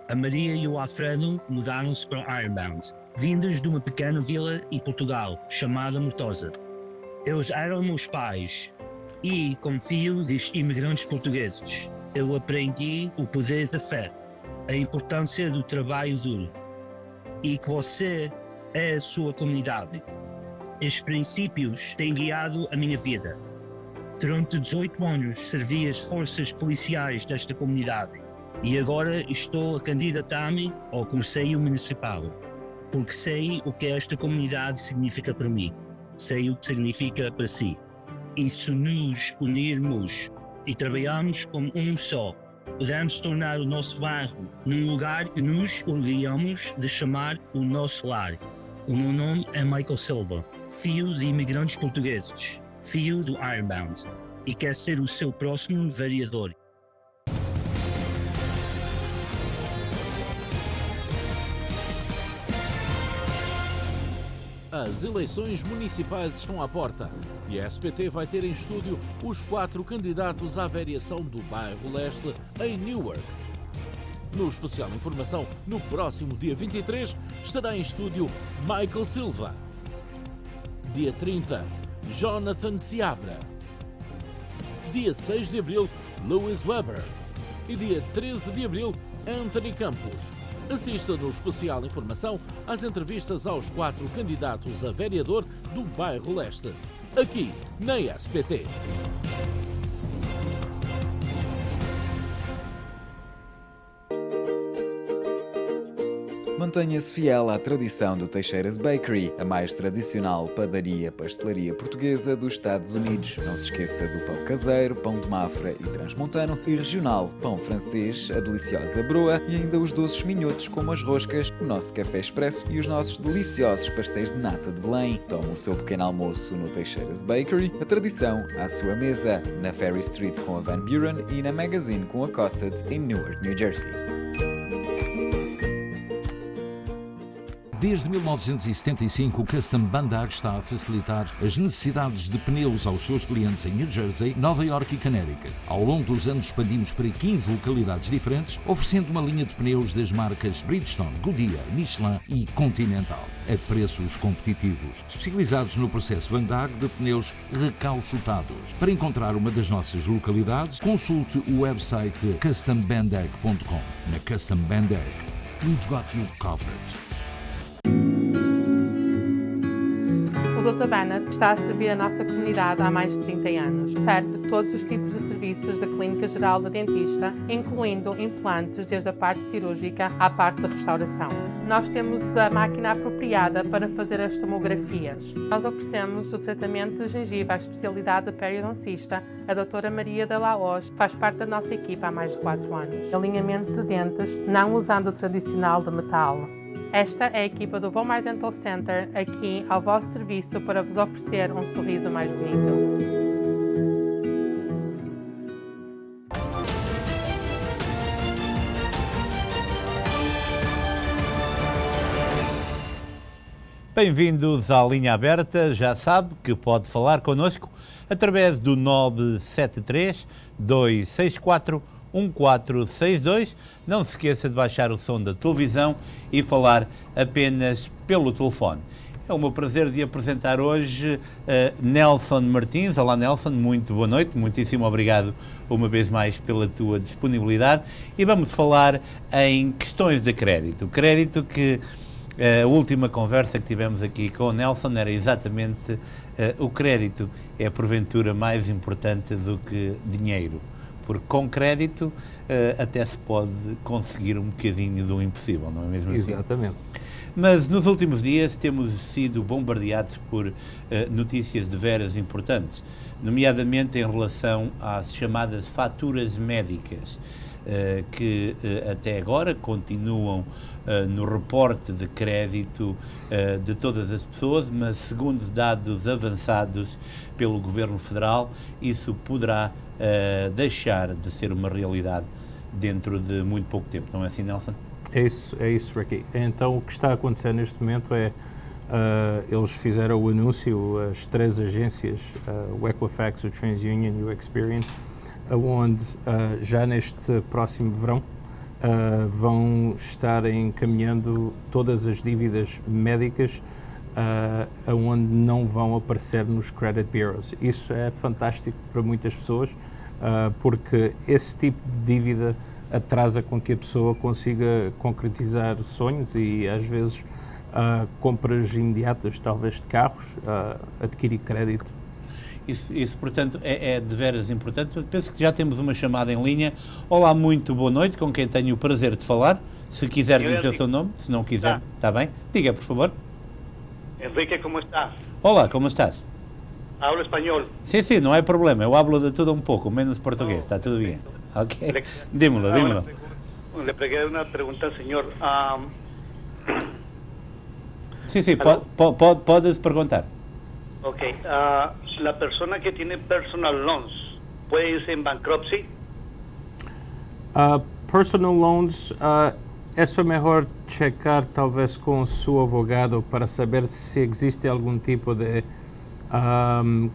a Maria e o Alfredo mudaram-se para Ironbound, vindos de uma pequena vila em Portugal, chamada Mortosa. Eles eram meus pais e, como filho de imigrantes portugueses, eu aprendi o poder da fé, a importância do trabalho duro e que você é a sua comunidade. Estes princípios têm guiado a minha vida. Durante 18 anos servi as forças policiais desta comunidade e agora estou a candidatar-me ao Conselho Municipal, porque sei o que esta comunidade significa para mim, sei o que significa para si. E se nos unirmos e trabalharmos como um só, podemos tornar o nosso bairro num lugar que nos orgulhamos de chamar o nosso lar. O meu nome é Michael Silva, filho de imigrantes portugueses, filho do Ironbound, e quer ser o seu próximo vereador. As eleições municipais estão à porta e a SPT vai ter em estúdio os 4 candidatos à vereação do bairro Leste em Newark. No especial Informação, no próximo dia 23, estará em estúdio Michael Silva. Dia 30, Jonathan Seabra. Dia 6 de abril, Lewis Weber. E dia 13 de abril, Anthony Campos. Assista no especial Informação às entrevistas aos 4 candidatos a vereador do bairro Leste, aqui na SPT. Mantenha-se fiel à tradição do Teixeiras Bakery, a mais tradicional padaria-pastelaria portuguesa dos Estados Unidos. Não se esqueça do pão caseiro, pão de Mafra e transmontano e regional, pão francês, a deliciosa broa e ainda os doces minhotos como as roscas, o nosso café expresso e os nossos deliciosos pastéis de nata de Belém. Tome o seu pequeno almoço no Teixeiras Bakery, a tradição à sua mesa, na Ferry Street com a Van Buren e na Magazine com a Cosset em Newark, New Jersey. Desde 1975, o Custom Bandag está a facilitar as necessidades de pneus aos seus clientes em New Jersey, Nova York e Connecticut. Ao longo dos anos expandimos para 15 localidades diferentes, oferecendo uma linha de pneus das marcas Bridgestone, Goodyear, Michelin e Continental, a preços competitivos, especializados no processo Bandag de pneus recalchutados. Para encontrar uma das nossas localidades, consulte o website custombandag.com. Na Custom Bandag, we've got you covered. O Dr. Bennett está a servir a nossa comunidade há mais de 30 anos. Serve todos os tipos de serviços da Clínica Geral da Dentista, incluindo implantes desde a parte cirúrgica à parte da restauração. Nós temos a máquina apropriada para fazer as tomografias. Nós oferecemos o tratamento de gengiva à especialidade de periodoncista. A doutora Maria de Laos faz parte da nossa equipa há mais de 4 anos. Alinhamento de dentes, não usando o tradicional de metal. Esta é a equipa do Vomar Dental Center, aqui ao vosso serviço para vos oferecer um sorriso mais bonito. Bem-vindos à Linha Aberta. Já sabe que pode falar connosco através do 973-264-1111. 1462. Não se esqueça de baixar o som da televisão e falar apenas pelo telefone. É o meu prazer de apresentar hoje Nelson Martins. Olá, Nelson, muito boa noite, muitíssimo obrigado uma vez mais pela tua disponibilidade. E vamos falar em questões de crédito. Crédito que a última conversa que tivemos aqui com o Nelson era exatamente o crédito é porventura mais importante do que dinheiro. Porque com crédito até se pode conseguir um bocadinho do impossível, não é mesmo assim? Exatamente. Mas nos últimos dias temos sido bombardeados por notícias de veras importantes, nomeadamente em relação às chamadas faturas médicas, que até agora continuam no reporte de crédito de todas as pessoas, mas segundo dados avançados pelo Governo Federal, isso poderá deixar de ser uma realidade dentro de muito pouco tempo. Não é assim, Nelson? É isso, Ricky. Então, o que está a acontecer neste momento é, eles fizeram o anúncio, as três agências, o Equifax, o TransUnion e o Experian, onde já neste próximo verão vão estar encaminhando todas as dívidas médicas onde não vão aparecer nos credit bureaus. Isso é fantástico para muitas pessoas, porque esse tipo de dívida atrasa com que a pessoa consiga concretizar sonhos e às vezes compras imediatas, talvez de carros, adquirir crédito. Isso portanto, é de veras importante. Penso que já temos uma chamada em linha. Olá, muito boa noite, com quem tenho o prazer de falar. Se quiser dizer o seu nome, se não quiser, está bem. Diga, por favor. Enrique, como está? Olá, como estás? Hablo espanhol. Sim, não é problema. Eu hablo de tudo um pouco, menos português, está tudo bem. Ok, dímelo. Le pegué una pregunta, señor. Sí, puedes preguntar. Ok, la persona que tiene personal loans, ¿puede irse en bankruptcy? Personal loans, eso é melhor checar talvez com o seu advogado para saber se existe algum tipo de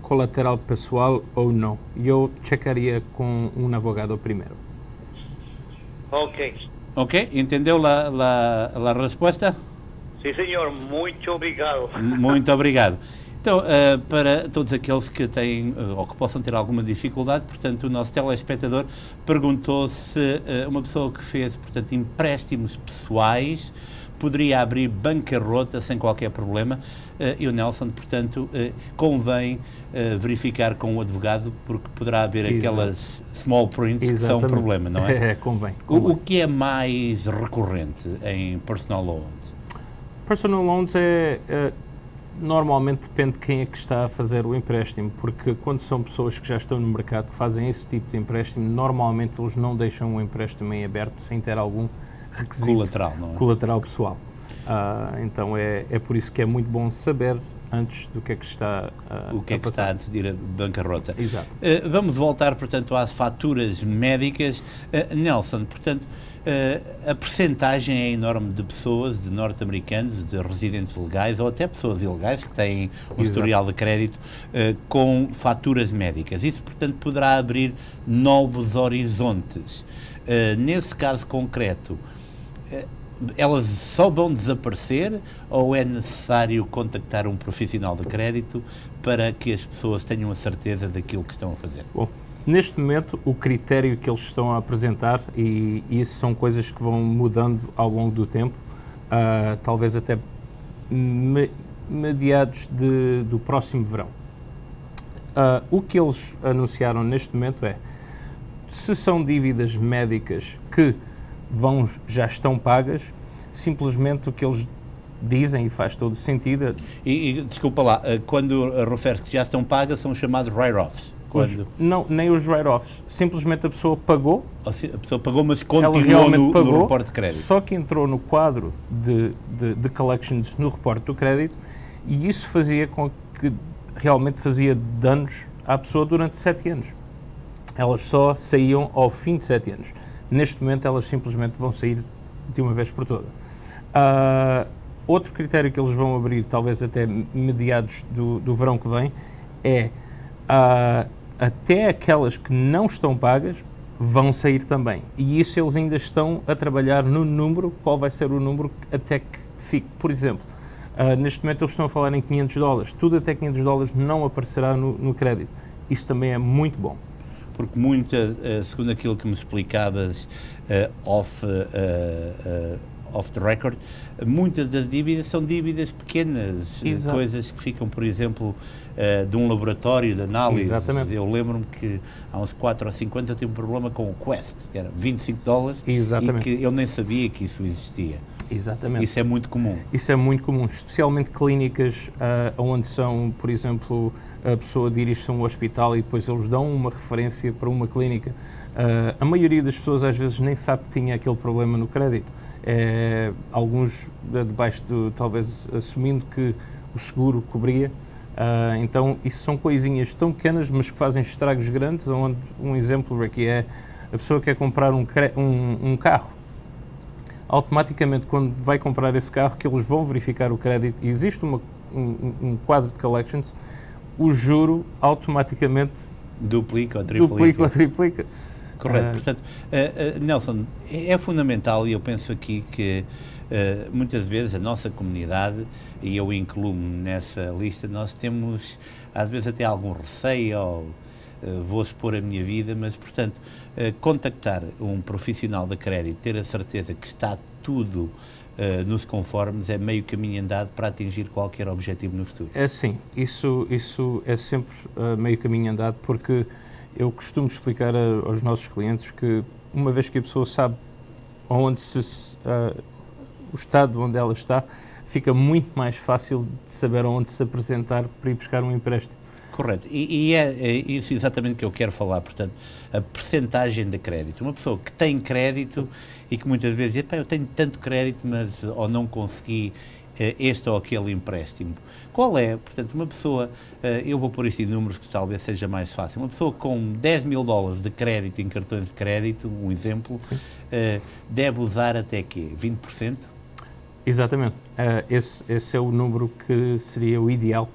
colateral pessoal ou não. Eu checaria com um advogado primeiro. Ok, entendeu a resposta? Sim, senhor, muito obrigado. Muito obrigado. Então, para todos aqueles que têm ou que possam ter alguma dificuldade, portanto, o nosso telespectador perguntou se uma pessoa que fez, portanto, empréstimos pessoais poderia abrir bancarrota sem qualquer problema, e o Nelson, portanto, convém verificar com o advogado, porque poderá haver aquelas small prints que são um problema, não é? Convém. O que é mais recorrente em personal loans? Personal loans normalmente depende de quem é que está a fazer o empréstimo, porque quando são pessoas que já estão no mercado, que fazem esse tipo de empréstimo, normalmente eles não deixam o empréstimo em aberto sem ter algum requisito colateral pessoal. Então é por isso que é muito bom saber antes do que é que está o que é que está antes de ir à bancarrota. Exato. Vamos voltar, portanto, às faturas médicas. Nelson, portanto, a percentagem é enorme de pessoas, de norte-americanos, de residentes legais ou até pessoas ilegais que têm um historial de crédito com faturas médicas. Isso, portanto, poderá abrir novos horizontes. Nesse caso concreto, elas só vão desaparecer ou é necessário contactar um profissional de crédito para que as pessoas tenham a certeza daquilo que estão a fazer? Bom, neste momento, o critério que eles estão a apresentar, e isso são coisas que vão mudando ao longo do tempo, talvez até meados do próximo verão. O que eles anunciaram neste momento é, se são dívidas médicas que já estão pagas, simplesmente o que eles dizem, e faz todo sentido... E desculpa lá, quando refere-se que já estão pagas, são chamados write-offs? Não, nem os write-offs. Simplesmente a pessoa pagou. A pessoa pagou, mas continuou no reporte de crédito. Só que entrou no quadro de collections no reporte do crédito, e isso fazia com que realmente fazia danos à pessoa durante 7 anos. Elas só saíam ao fim de 7 anos. Neste momento, elas simplesmente vão sair de uma vez por toda. Outro critério que eles vão abrir, talvez até meados do verão que vem, é até aquelas que não estão pagas vão sair também. E isso eles ainda estão a trabalhar no número, qual vai ser o número até que fique. Por exemplo, neste momento eles estão a falar em $500. Tudo até $500 não aparecerá no crédito. Isso também é muito bom. Porque segundo aquilo que me explicavas off the record, muitas das dívidas são dívidas pequenas, coisas que ficam, por exemplo, de um laboratório de análise. Exatamente. Eu lembro-me que há uns 4 ou 5 anos eu tive um problema com o Quest, que era $25, Exatamente. e que eu nem sabia que isso existia. Exatamente. Isso é muito comum. Isso é muito comum, especialmente clínicas onde são, por exemplo, a pessoa dirige-se a um hospital e depois eles dão uma referência para uma clínica. A maioria das pessoas às vezes nem sabe que tinha aquele problema no crédito. Alguns debaixo talvez assumindo que o seguro cobria. Então isso são coisinhas tão pequenas, mas que fazem estragos grandes. Onde, um exemplo, Ricky, é a pessoa quer comprar um carro. Automaticamente, quando vai comprar esse carro, que eles vão verificar o crédito, e existe um quadro de collections, o juro automaticamente duplica ou triplica. Correto. Portanto, Nelson, é fundamental, e eu penso aqui que muitas vezes a nossa comunidade, e eu incluo-me nessa lista, nós temos às vezes até algum receio, ou vou expor a minha vida, mas, portanto, contactar um profissional de crédito, ter a certeza que está tudo nos conformes, é meio caminho andado para atingir qualquer objetivo no futuro. É sim, isso é sempre meio caminho andado, porque eu costumo explicar aos nossos clientes que, uma vez que a pessoa sabe o estado onde ela está, fica muito mais fácil de saber onde se apresentar para ir buscar um empréstimo. Correto, e é isso exatamente que eu quero falar, portanto, a percentagem de crédito. Uma pessoa que tem crédito e que muitas vezes diz, eu tenho tanto crédito, mas ou não consegui este ou aquele empréstimo. Qual é, portanto, uma pessoa, eu vou pôr isto em números que talvez seja mais fácil, uma pessoa com $10 mil de crédito em cartões de crédito, um exemplo, deve usar até quê? 20%? Exatamente, esse é o número que seria o ideal.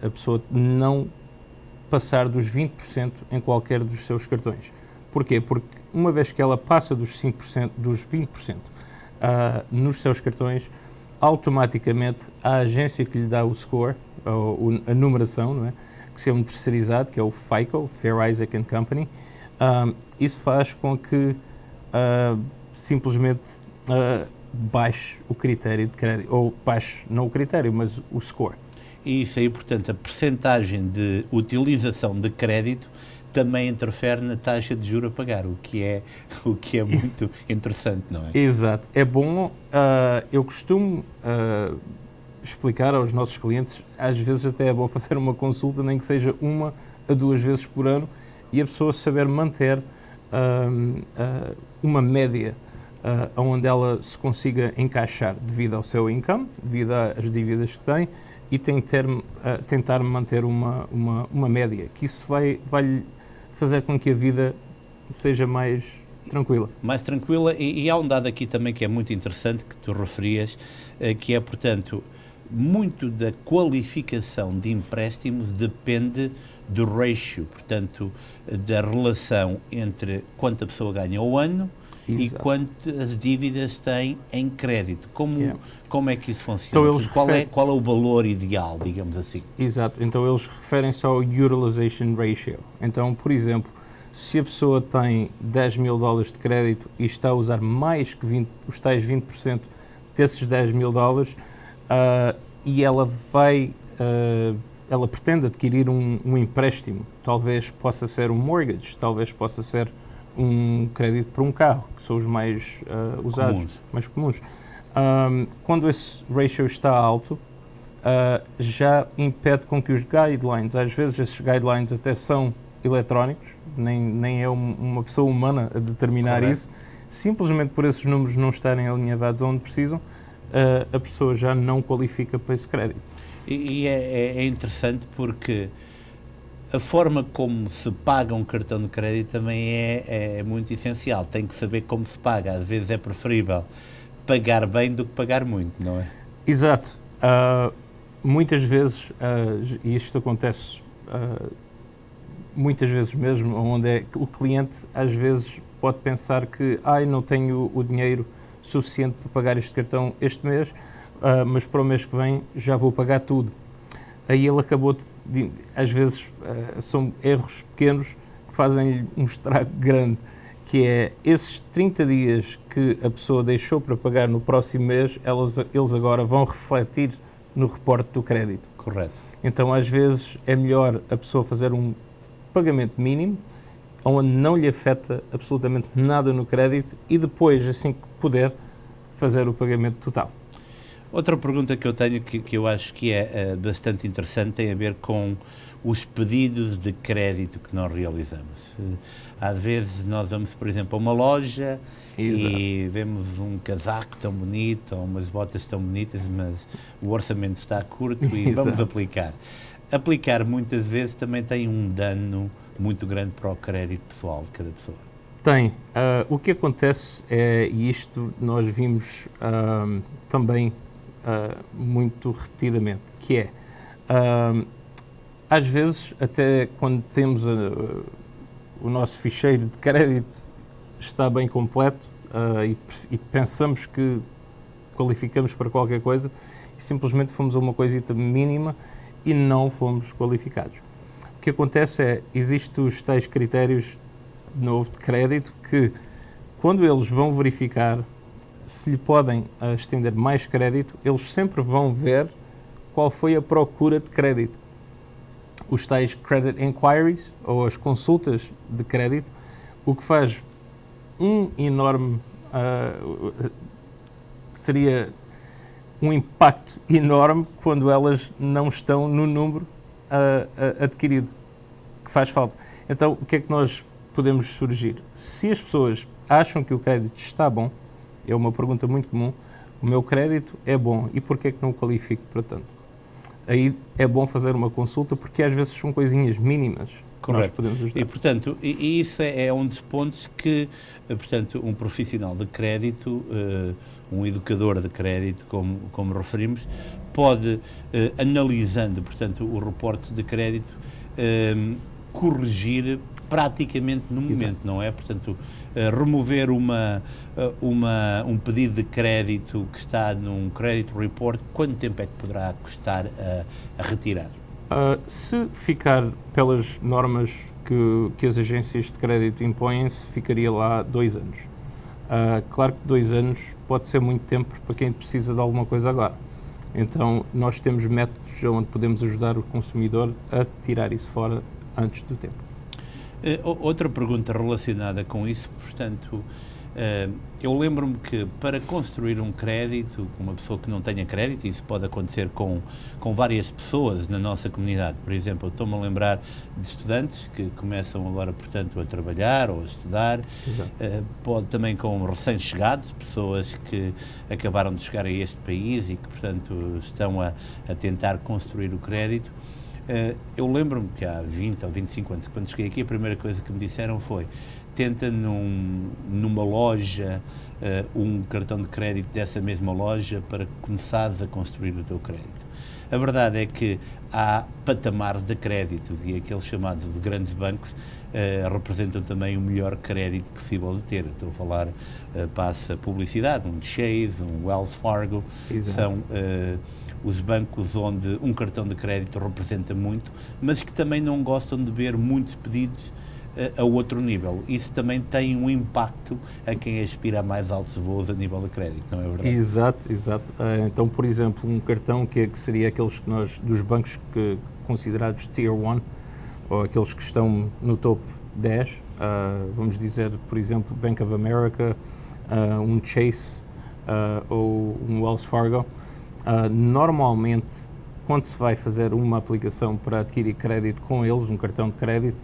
A pessoa não passar dos 20% em qualquer dos seus cartões. Porquê? Porque uma vez que ela passa dos 5%, dos 20% nos seus cartões, automaticamente a agência que lhe dá o score, a numeração, não é? Que é um terceirizado, que é o FICO, Fair Isaac & Company, isso faz com que simplesmente baixe o critério de crédito, ou baixe, não o critério, mas o score. E isso aí, portanto, a percentagem de utilização de crédito também interfere na taxa de juros a pagar, o que é muito interessante, não é? Exato. É bom, eu costumo explicar aos nossos clientes, às vezes até é bom fazer uma consulta, nem que seja 1 a 2 vezes por ano, e a pessoa saber manter uma média onde ela se consiga encaixar devido ao seu income, devido às dívidas que tem, e tentar manter uma média, que isso vai fazer com que a vida seja mais tranquila. Mais tranquila, e há um dado aqui também que é muito interessante, que tu referias, que é, portanto, muito da qualificação de empréstimos depende do ratio, portanto, da relação entre quanto a pessoa ganha ao ano, exato, e quantas dívidas tem em crédito. Como é que isso funciona? Então, qual é o valor ideal, digamos assim? Exato. Então eles referem-se ao utilization ratio. Então, por exemplo, se a pessoa tem $10 mil de crédito e está a usar mais que os tais 20% desses $10 mil, e ela pretende adquirir um empréstimo, talvez possa ser um mortgage, talvez possa ser um crédito para um carro, que são os mais usados, mais comuns. Quando esse ratio está alto, já impede com que os guidelines, às vezes esses guidelines até são eletrónicos, nem é uma pessoa humana a determinar isso, simplesmente por esses números não estarem alinhavados onde precisam, a pessoa já não qualifica para esse crédito. E é interessante porque a forma como se paga um cartão de crédito também é muito essencial. Tem que saber como se paga. Às vezes é preferível pagar bem do que pagar muito, não é? Exato. Muitas vezes, e isto acontece muitas vezes mesmo, onde o cliente às vezes pode pensar que não tenho o dinheiro suficiente para pagar este cartão este mês, mas para o mês que vem já vou pagar tudo. Aí ele acabou às vezes são erros pequenos que fazem um estrago grande, que é esses 30 dias que a pessoa deixou para pagar no próximo mês, eles agora vão refletir no reporte do crédito. Correto. Então, às vezes, é melhor a pessoa fazer um pagamento mínimo, onde não lhe afeta absolutamente nada no crédito, e depois, assim que puder, fazer o pagamento total. Outra pergunta que eu tenho, que eu acho que é bastante interessante, tem a ver com os pedidos de crédito que nós realizamos. Às vezes nós vamos, por exemplo, a uma loja e vemos um casaco tão bonito ou umas botas tão bonitas, mas o orçamento está curto e vamos aplicar. Aplicar muitas vezes também tem um dano muito grande para o crédito pessoal de cada pessoa. Tem. O que acontece é, e isto nós vimos também muito repetidamente, que é, às vezes, até quando temos o nosso ficheiro de crédito está bem completo e pensamos que qualificamos para qualquer coisa e simplesmente fomos a uma coisita mínima e não fomos qualificados. O que acontece é, existem os tais critérios de novo de crédito que, quando eles vão verificar se lhe podem estender mais crédito, eles sempre vão ver qual foi a procura de crédito. Os tais credit inquiries, ou as consultas de crédito, o que faz um enorme, seria um impacto enorme quando elas não estão no número adquirido, que faz falta. Então, o que é que nós podemos sugerir? Se as pessoas acham que o crédito está bom, é uma pergunta muito comum, o meu crédito é bom, e porquê é que não o qualifico para tanto? Aí é bom fazer uma consulta, porque às vezes são coisinhas mínimas que nós podemos ajudar. E, portanto, isso é um dos pontos que, portanto, um profissional de crédito, um educador de crédito, como referimos, pode, analisando, portanto, o reporte de crédito, corrigir praticamente no momento, não é? Portanto, remover um pedido de crédito que está num credit report, quanto tempo é que poderá custar a retirar? Se ficar pelas normas que as agências de crédito impõem, ficaria lá 2 anos. Claro que 2 anos pode ser muito tempo para quem precisa de alguma coisa agora. Então, nós temos métodos onde podemos ajudar o consumidor a tirar isso fora antes do tempo. Outra pergunta relacionada com isso, portanto, eu lembro-me que para construir um crédito, uma pessoa que não tenha crédito, isso pode acontecer com várias pessoas na nossa comunidade. Por exemplo, eu estou-me a lembrar de estudantes que começam agora, portanto, a trabalhar ou a estudar, pode também com recém-chegados, pessoas que acabaram de chegar a este país e que, portanto, estão a tentar construir o crédito. Eu lembro-me que há 20 ou 25 anos, quando cheguei aqui, a primeira coisa que me disseram foi: tenta numa loja um cartão de crédito dessa mesma loja para começares a construir o teu crédito. A verdade é que há patamares de crédito e aqueles chamados de grandes bancos representam também o melhor crédito possível de ter. Estou a falar, passa publicidade, um Chase, um Wells Fargo, são os bancos onde um cartão de crédito representa muito, mas que também não gostam de ver muitos pedidos a outro nível. Isso também tem um impacto a quem aspira a mais altos voos a nível de crédito, não é verdade? Exato. Então, por exemplo, um cartão que seria aqueles que dos bancos considerados Tier 1, ou aqueles que estão no top 10, vamos dizer, por exemplo, Bank of America, um Chase ou um Wells Fargo. Normalmente, quando se vai fazer uma aplicação para adquirir crédito com eles, um cartão de crédito,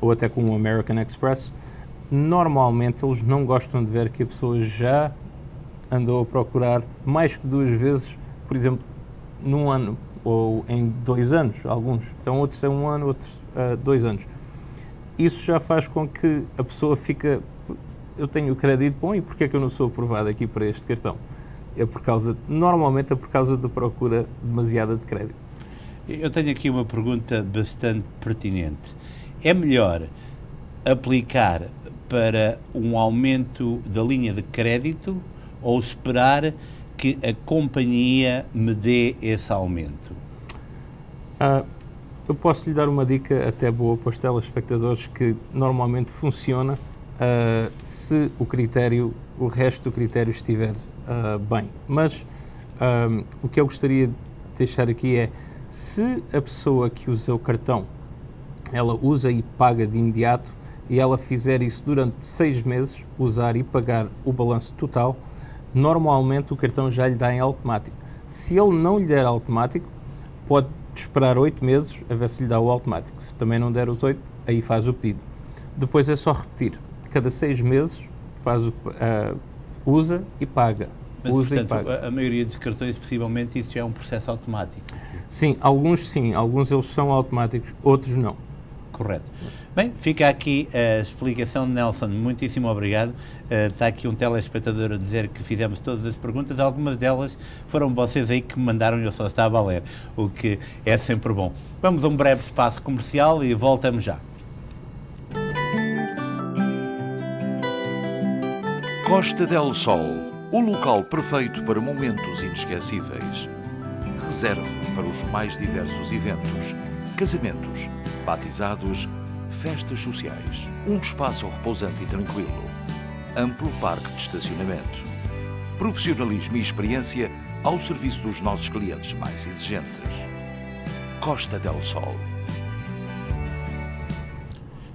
ou até com o American Express, normalmente eles não gostam de ver que a pessoa já andou a procurar mais que 2 vezes, por exemplo, num ano ou em 2 anos, alguns. Então outros têm 1 ano, outros 2 anos. Isso já faz com que a pessoa fica: eu tenho crédito bom e porquê é que eu não sou aprovado aqui para este cartão? Normalmente é por causa da procura demasiada de crédito. Eu tenho aqui uma pergunta bastante pertinente. É melhor aplicar para um aumento da linha de crédito ou esperar que a companhia me dê esse aumento? Eu posso lhe dar uma dica até boa para os telespectadores que normalmente funciona se o resto do critério estiver bem. Mas o que eu gostaria de deixar aqui é, se a pessoa que usa o cartão, ela usa e paga de imediato, e ela fizer isso durante 6 meses, usar e pagar o balanço total, normalmente o cartão já lhe dá em automático. Se ele não lhe der automático, pode esperar 8 meses a ver se lhe dá o automático. Se também não der os 8, aí faz o pedido. Depois é só repetir. Cada 6 meses usa e paga. Mas, portanto, a maioria dos cartões, possivelmente, isso já é um processo automático. Sim, alguns eles são automáticos, outros não. Correto. Bem, fica aqui a explicação de Nelson, muitíssimo obrigado. Está aqui um telespectador a dizer que fizemos todas as perguntas, algumas delas foram vocês aí que me mandaram e eu só estava a ler, o que é sempre bom. Vamos a um breve espaço comercial e voltamos já. Costa del Sol, o local perfeito para momentos inesquecíveis. Reserve para os mais diversos eventos, casamentos, batizados, festas sociais. Um espaço repousante e tranquilo. Amplo parque de estacionamento. Profissionalismo e experiência ao serviço dos nossos clientes mais exigentes. Costa del Sol.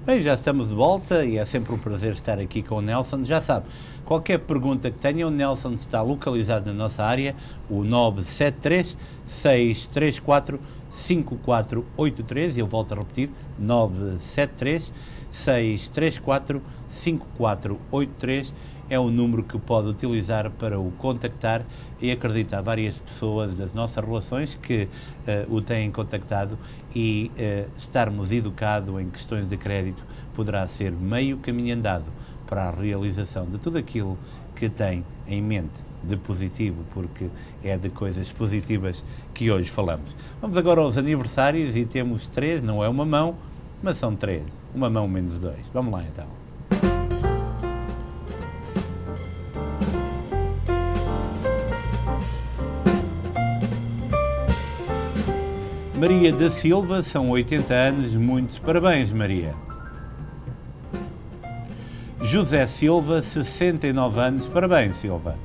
Bem, já estamos de volta e é sempre um prazer estar aqui com o Nelson. Já sabe, qualquer pergunta que tenha, o Nelson está localizado na nossa área, o 973-634-5483, e eu volto a repetir, 973-634-5483 é o número que pode utilizar para o contactar, e acredito, há várias pessoas das nossas relações que o têm contactado, e estarmos educados em questões de crédito poderá ser meio caminho andado para a realização de tudo aquilo que tem em mente de positivo, porque é de coisas positivas que hoje falamos. Vamos agora aos aniversários e temos 3, não é uma mão, mas são 3, uma mão menos 2. Vamos lá então. Maria da Silva, são 80 anos, muitos parabéns, Maria. José Silva, 69 anos, parabéns, Silva.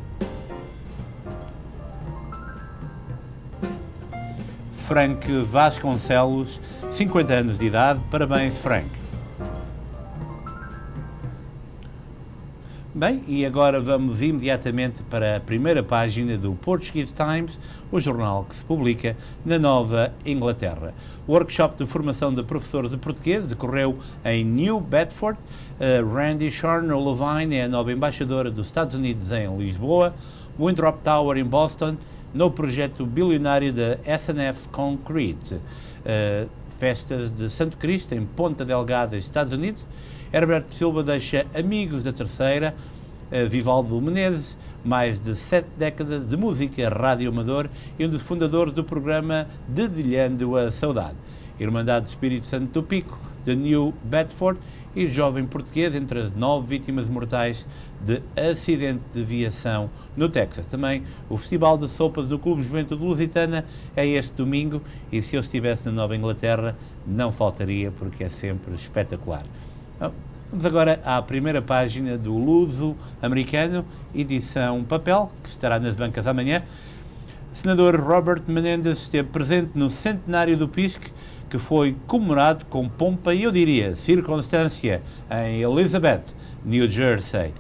Frank Vasconcelos, 50 anos de idade, parabéns, Frank. Bem, e agora vamos imediatamente para a primeira página do Portuguese Times, o jornal que se publica na Nova Inglaterra. O workshop de formação de professores de português decorreu em New Bedford. Randy Sharner Levine é a nova embaixadora dos Estados Unidos em Lisboa. Winthrop Tower em Boston, no projeto bilionário da S&F Concrete. Festas de Santo Cristo em Ponta Delgada, Estados Unidos. Herberto Silva deixa Amigos da Terceira. Vivaldo Menezes, mais de 7 décadas de música rádio amador e um dos fundadores do programa Dedilhando a Saudade. Irmandade do Espírito Santo do Pico, de New Bedford, e jovem português entre as 9 vítimas mortais de acidente de aviação no Texas. Também o Festival de Sopas do Clube Juventude Lusitana é este domingo, e se eu estivesse na Nova Inglaterra não faltaria, porque é sempre espetacular. Vamos agora à primeira página do Luso Americano, edição papel, que estará nas bancas amanhã. O senador Robert Menendez esteve presente no centenário do PISC, que foi comemorado com pompa e, eu diria, circunstância, em Elizabeth, New Jersey.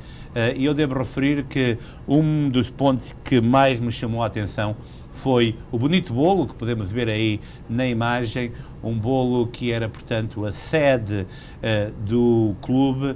E eu devo referir que um dos pontos que mais me chamou a atenção foi o bonito bolo que podemos ver aí na imagem, um bolo que era, portanto, a sede do clube,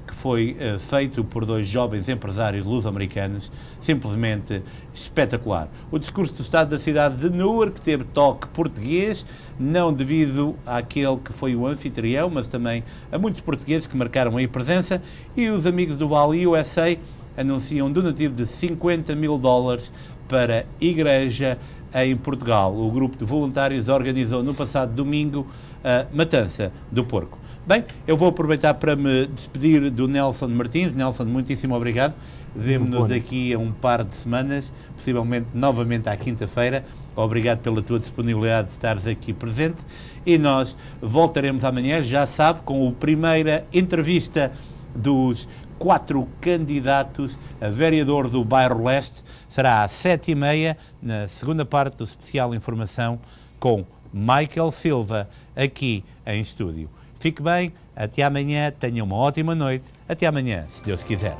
que foi feito por 2 jovens empresários luso-americanos, simplesmente espetacular. O discurso do Estado da cidade de Newark teve toque português, não devido àquele que foi o anfitrião, mas também a muitos portugueses que marcaram aí presença, e os amigos do Vale USA anuncia um donativo de 50 mil dólares para a Igreja em Portugal. O grupo de voluntários organizou no passado domingo a matança do porco. Bem, eu vou aproveitar para me despedir do Nelson Martins. Nelson, muitíssimo obrigado. Vemo-nos daqui a um par de semanas, possivelmente novamente à quinta-feira. Obrigado pela tua disponibilidade de estares aqui presente. E nós voltaremos amanhã, já sabe, com a primeira entrevista dos 4 candidatos a vereador do Bairro Leste. Será às 7h30, na segunda parte do Especial Informação, com Michael Silva, aqui em estúdio. Fique bem, até amanhã, tenha uma ótima noite. Até amanhã, se Deus quiser.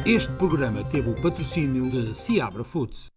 Este programa teve o patrocínio de Seabra Foods.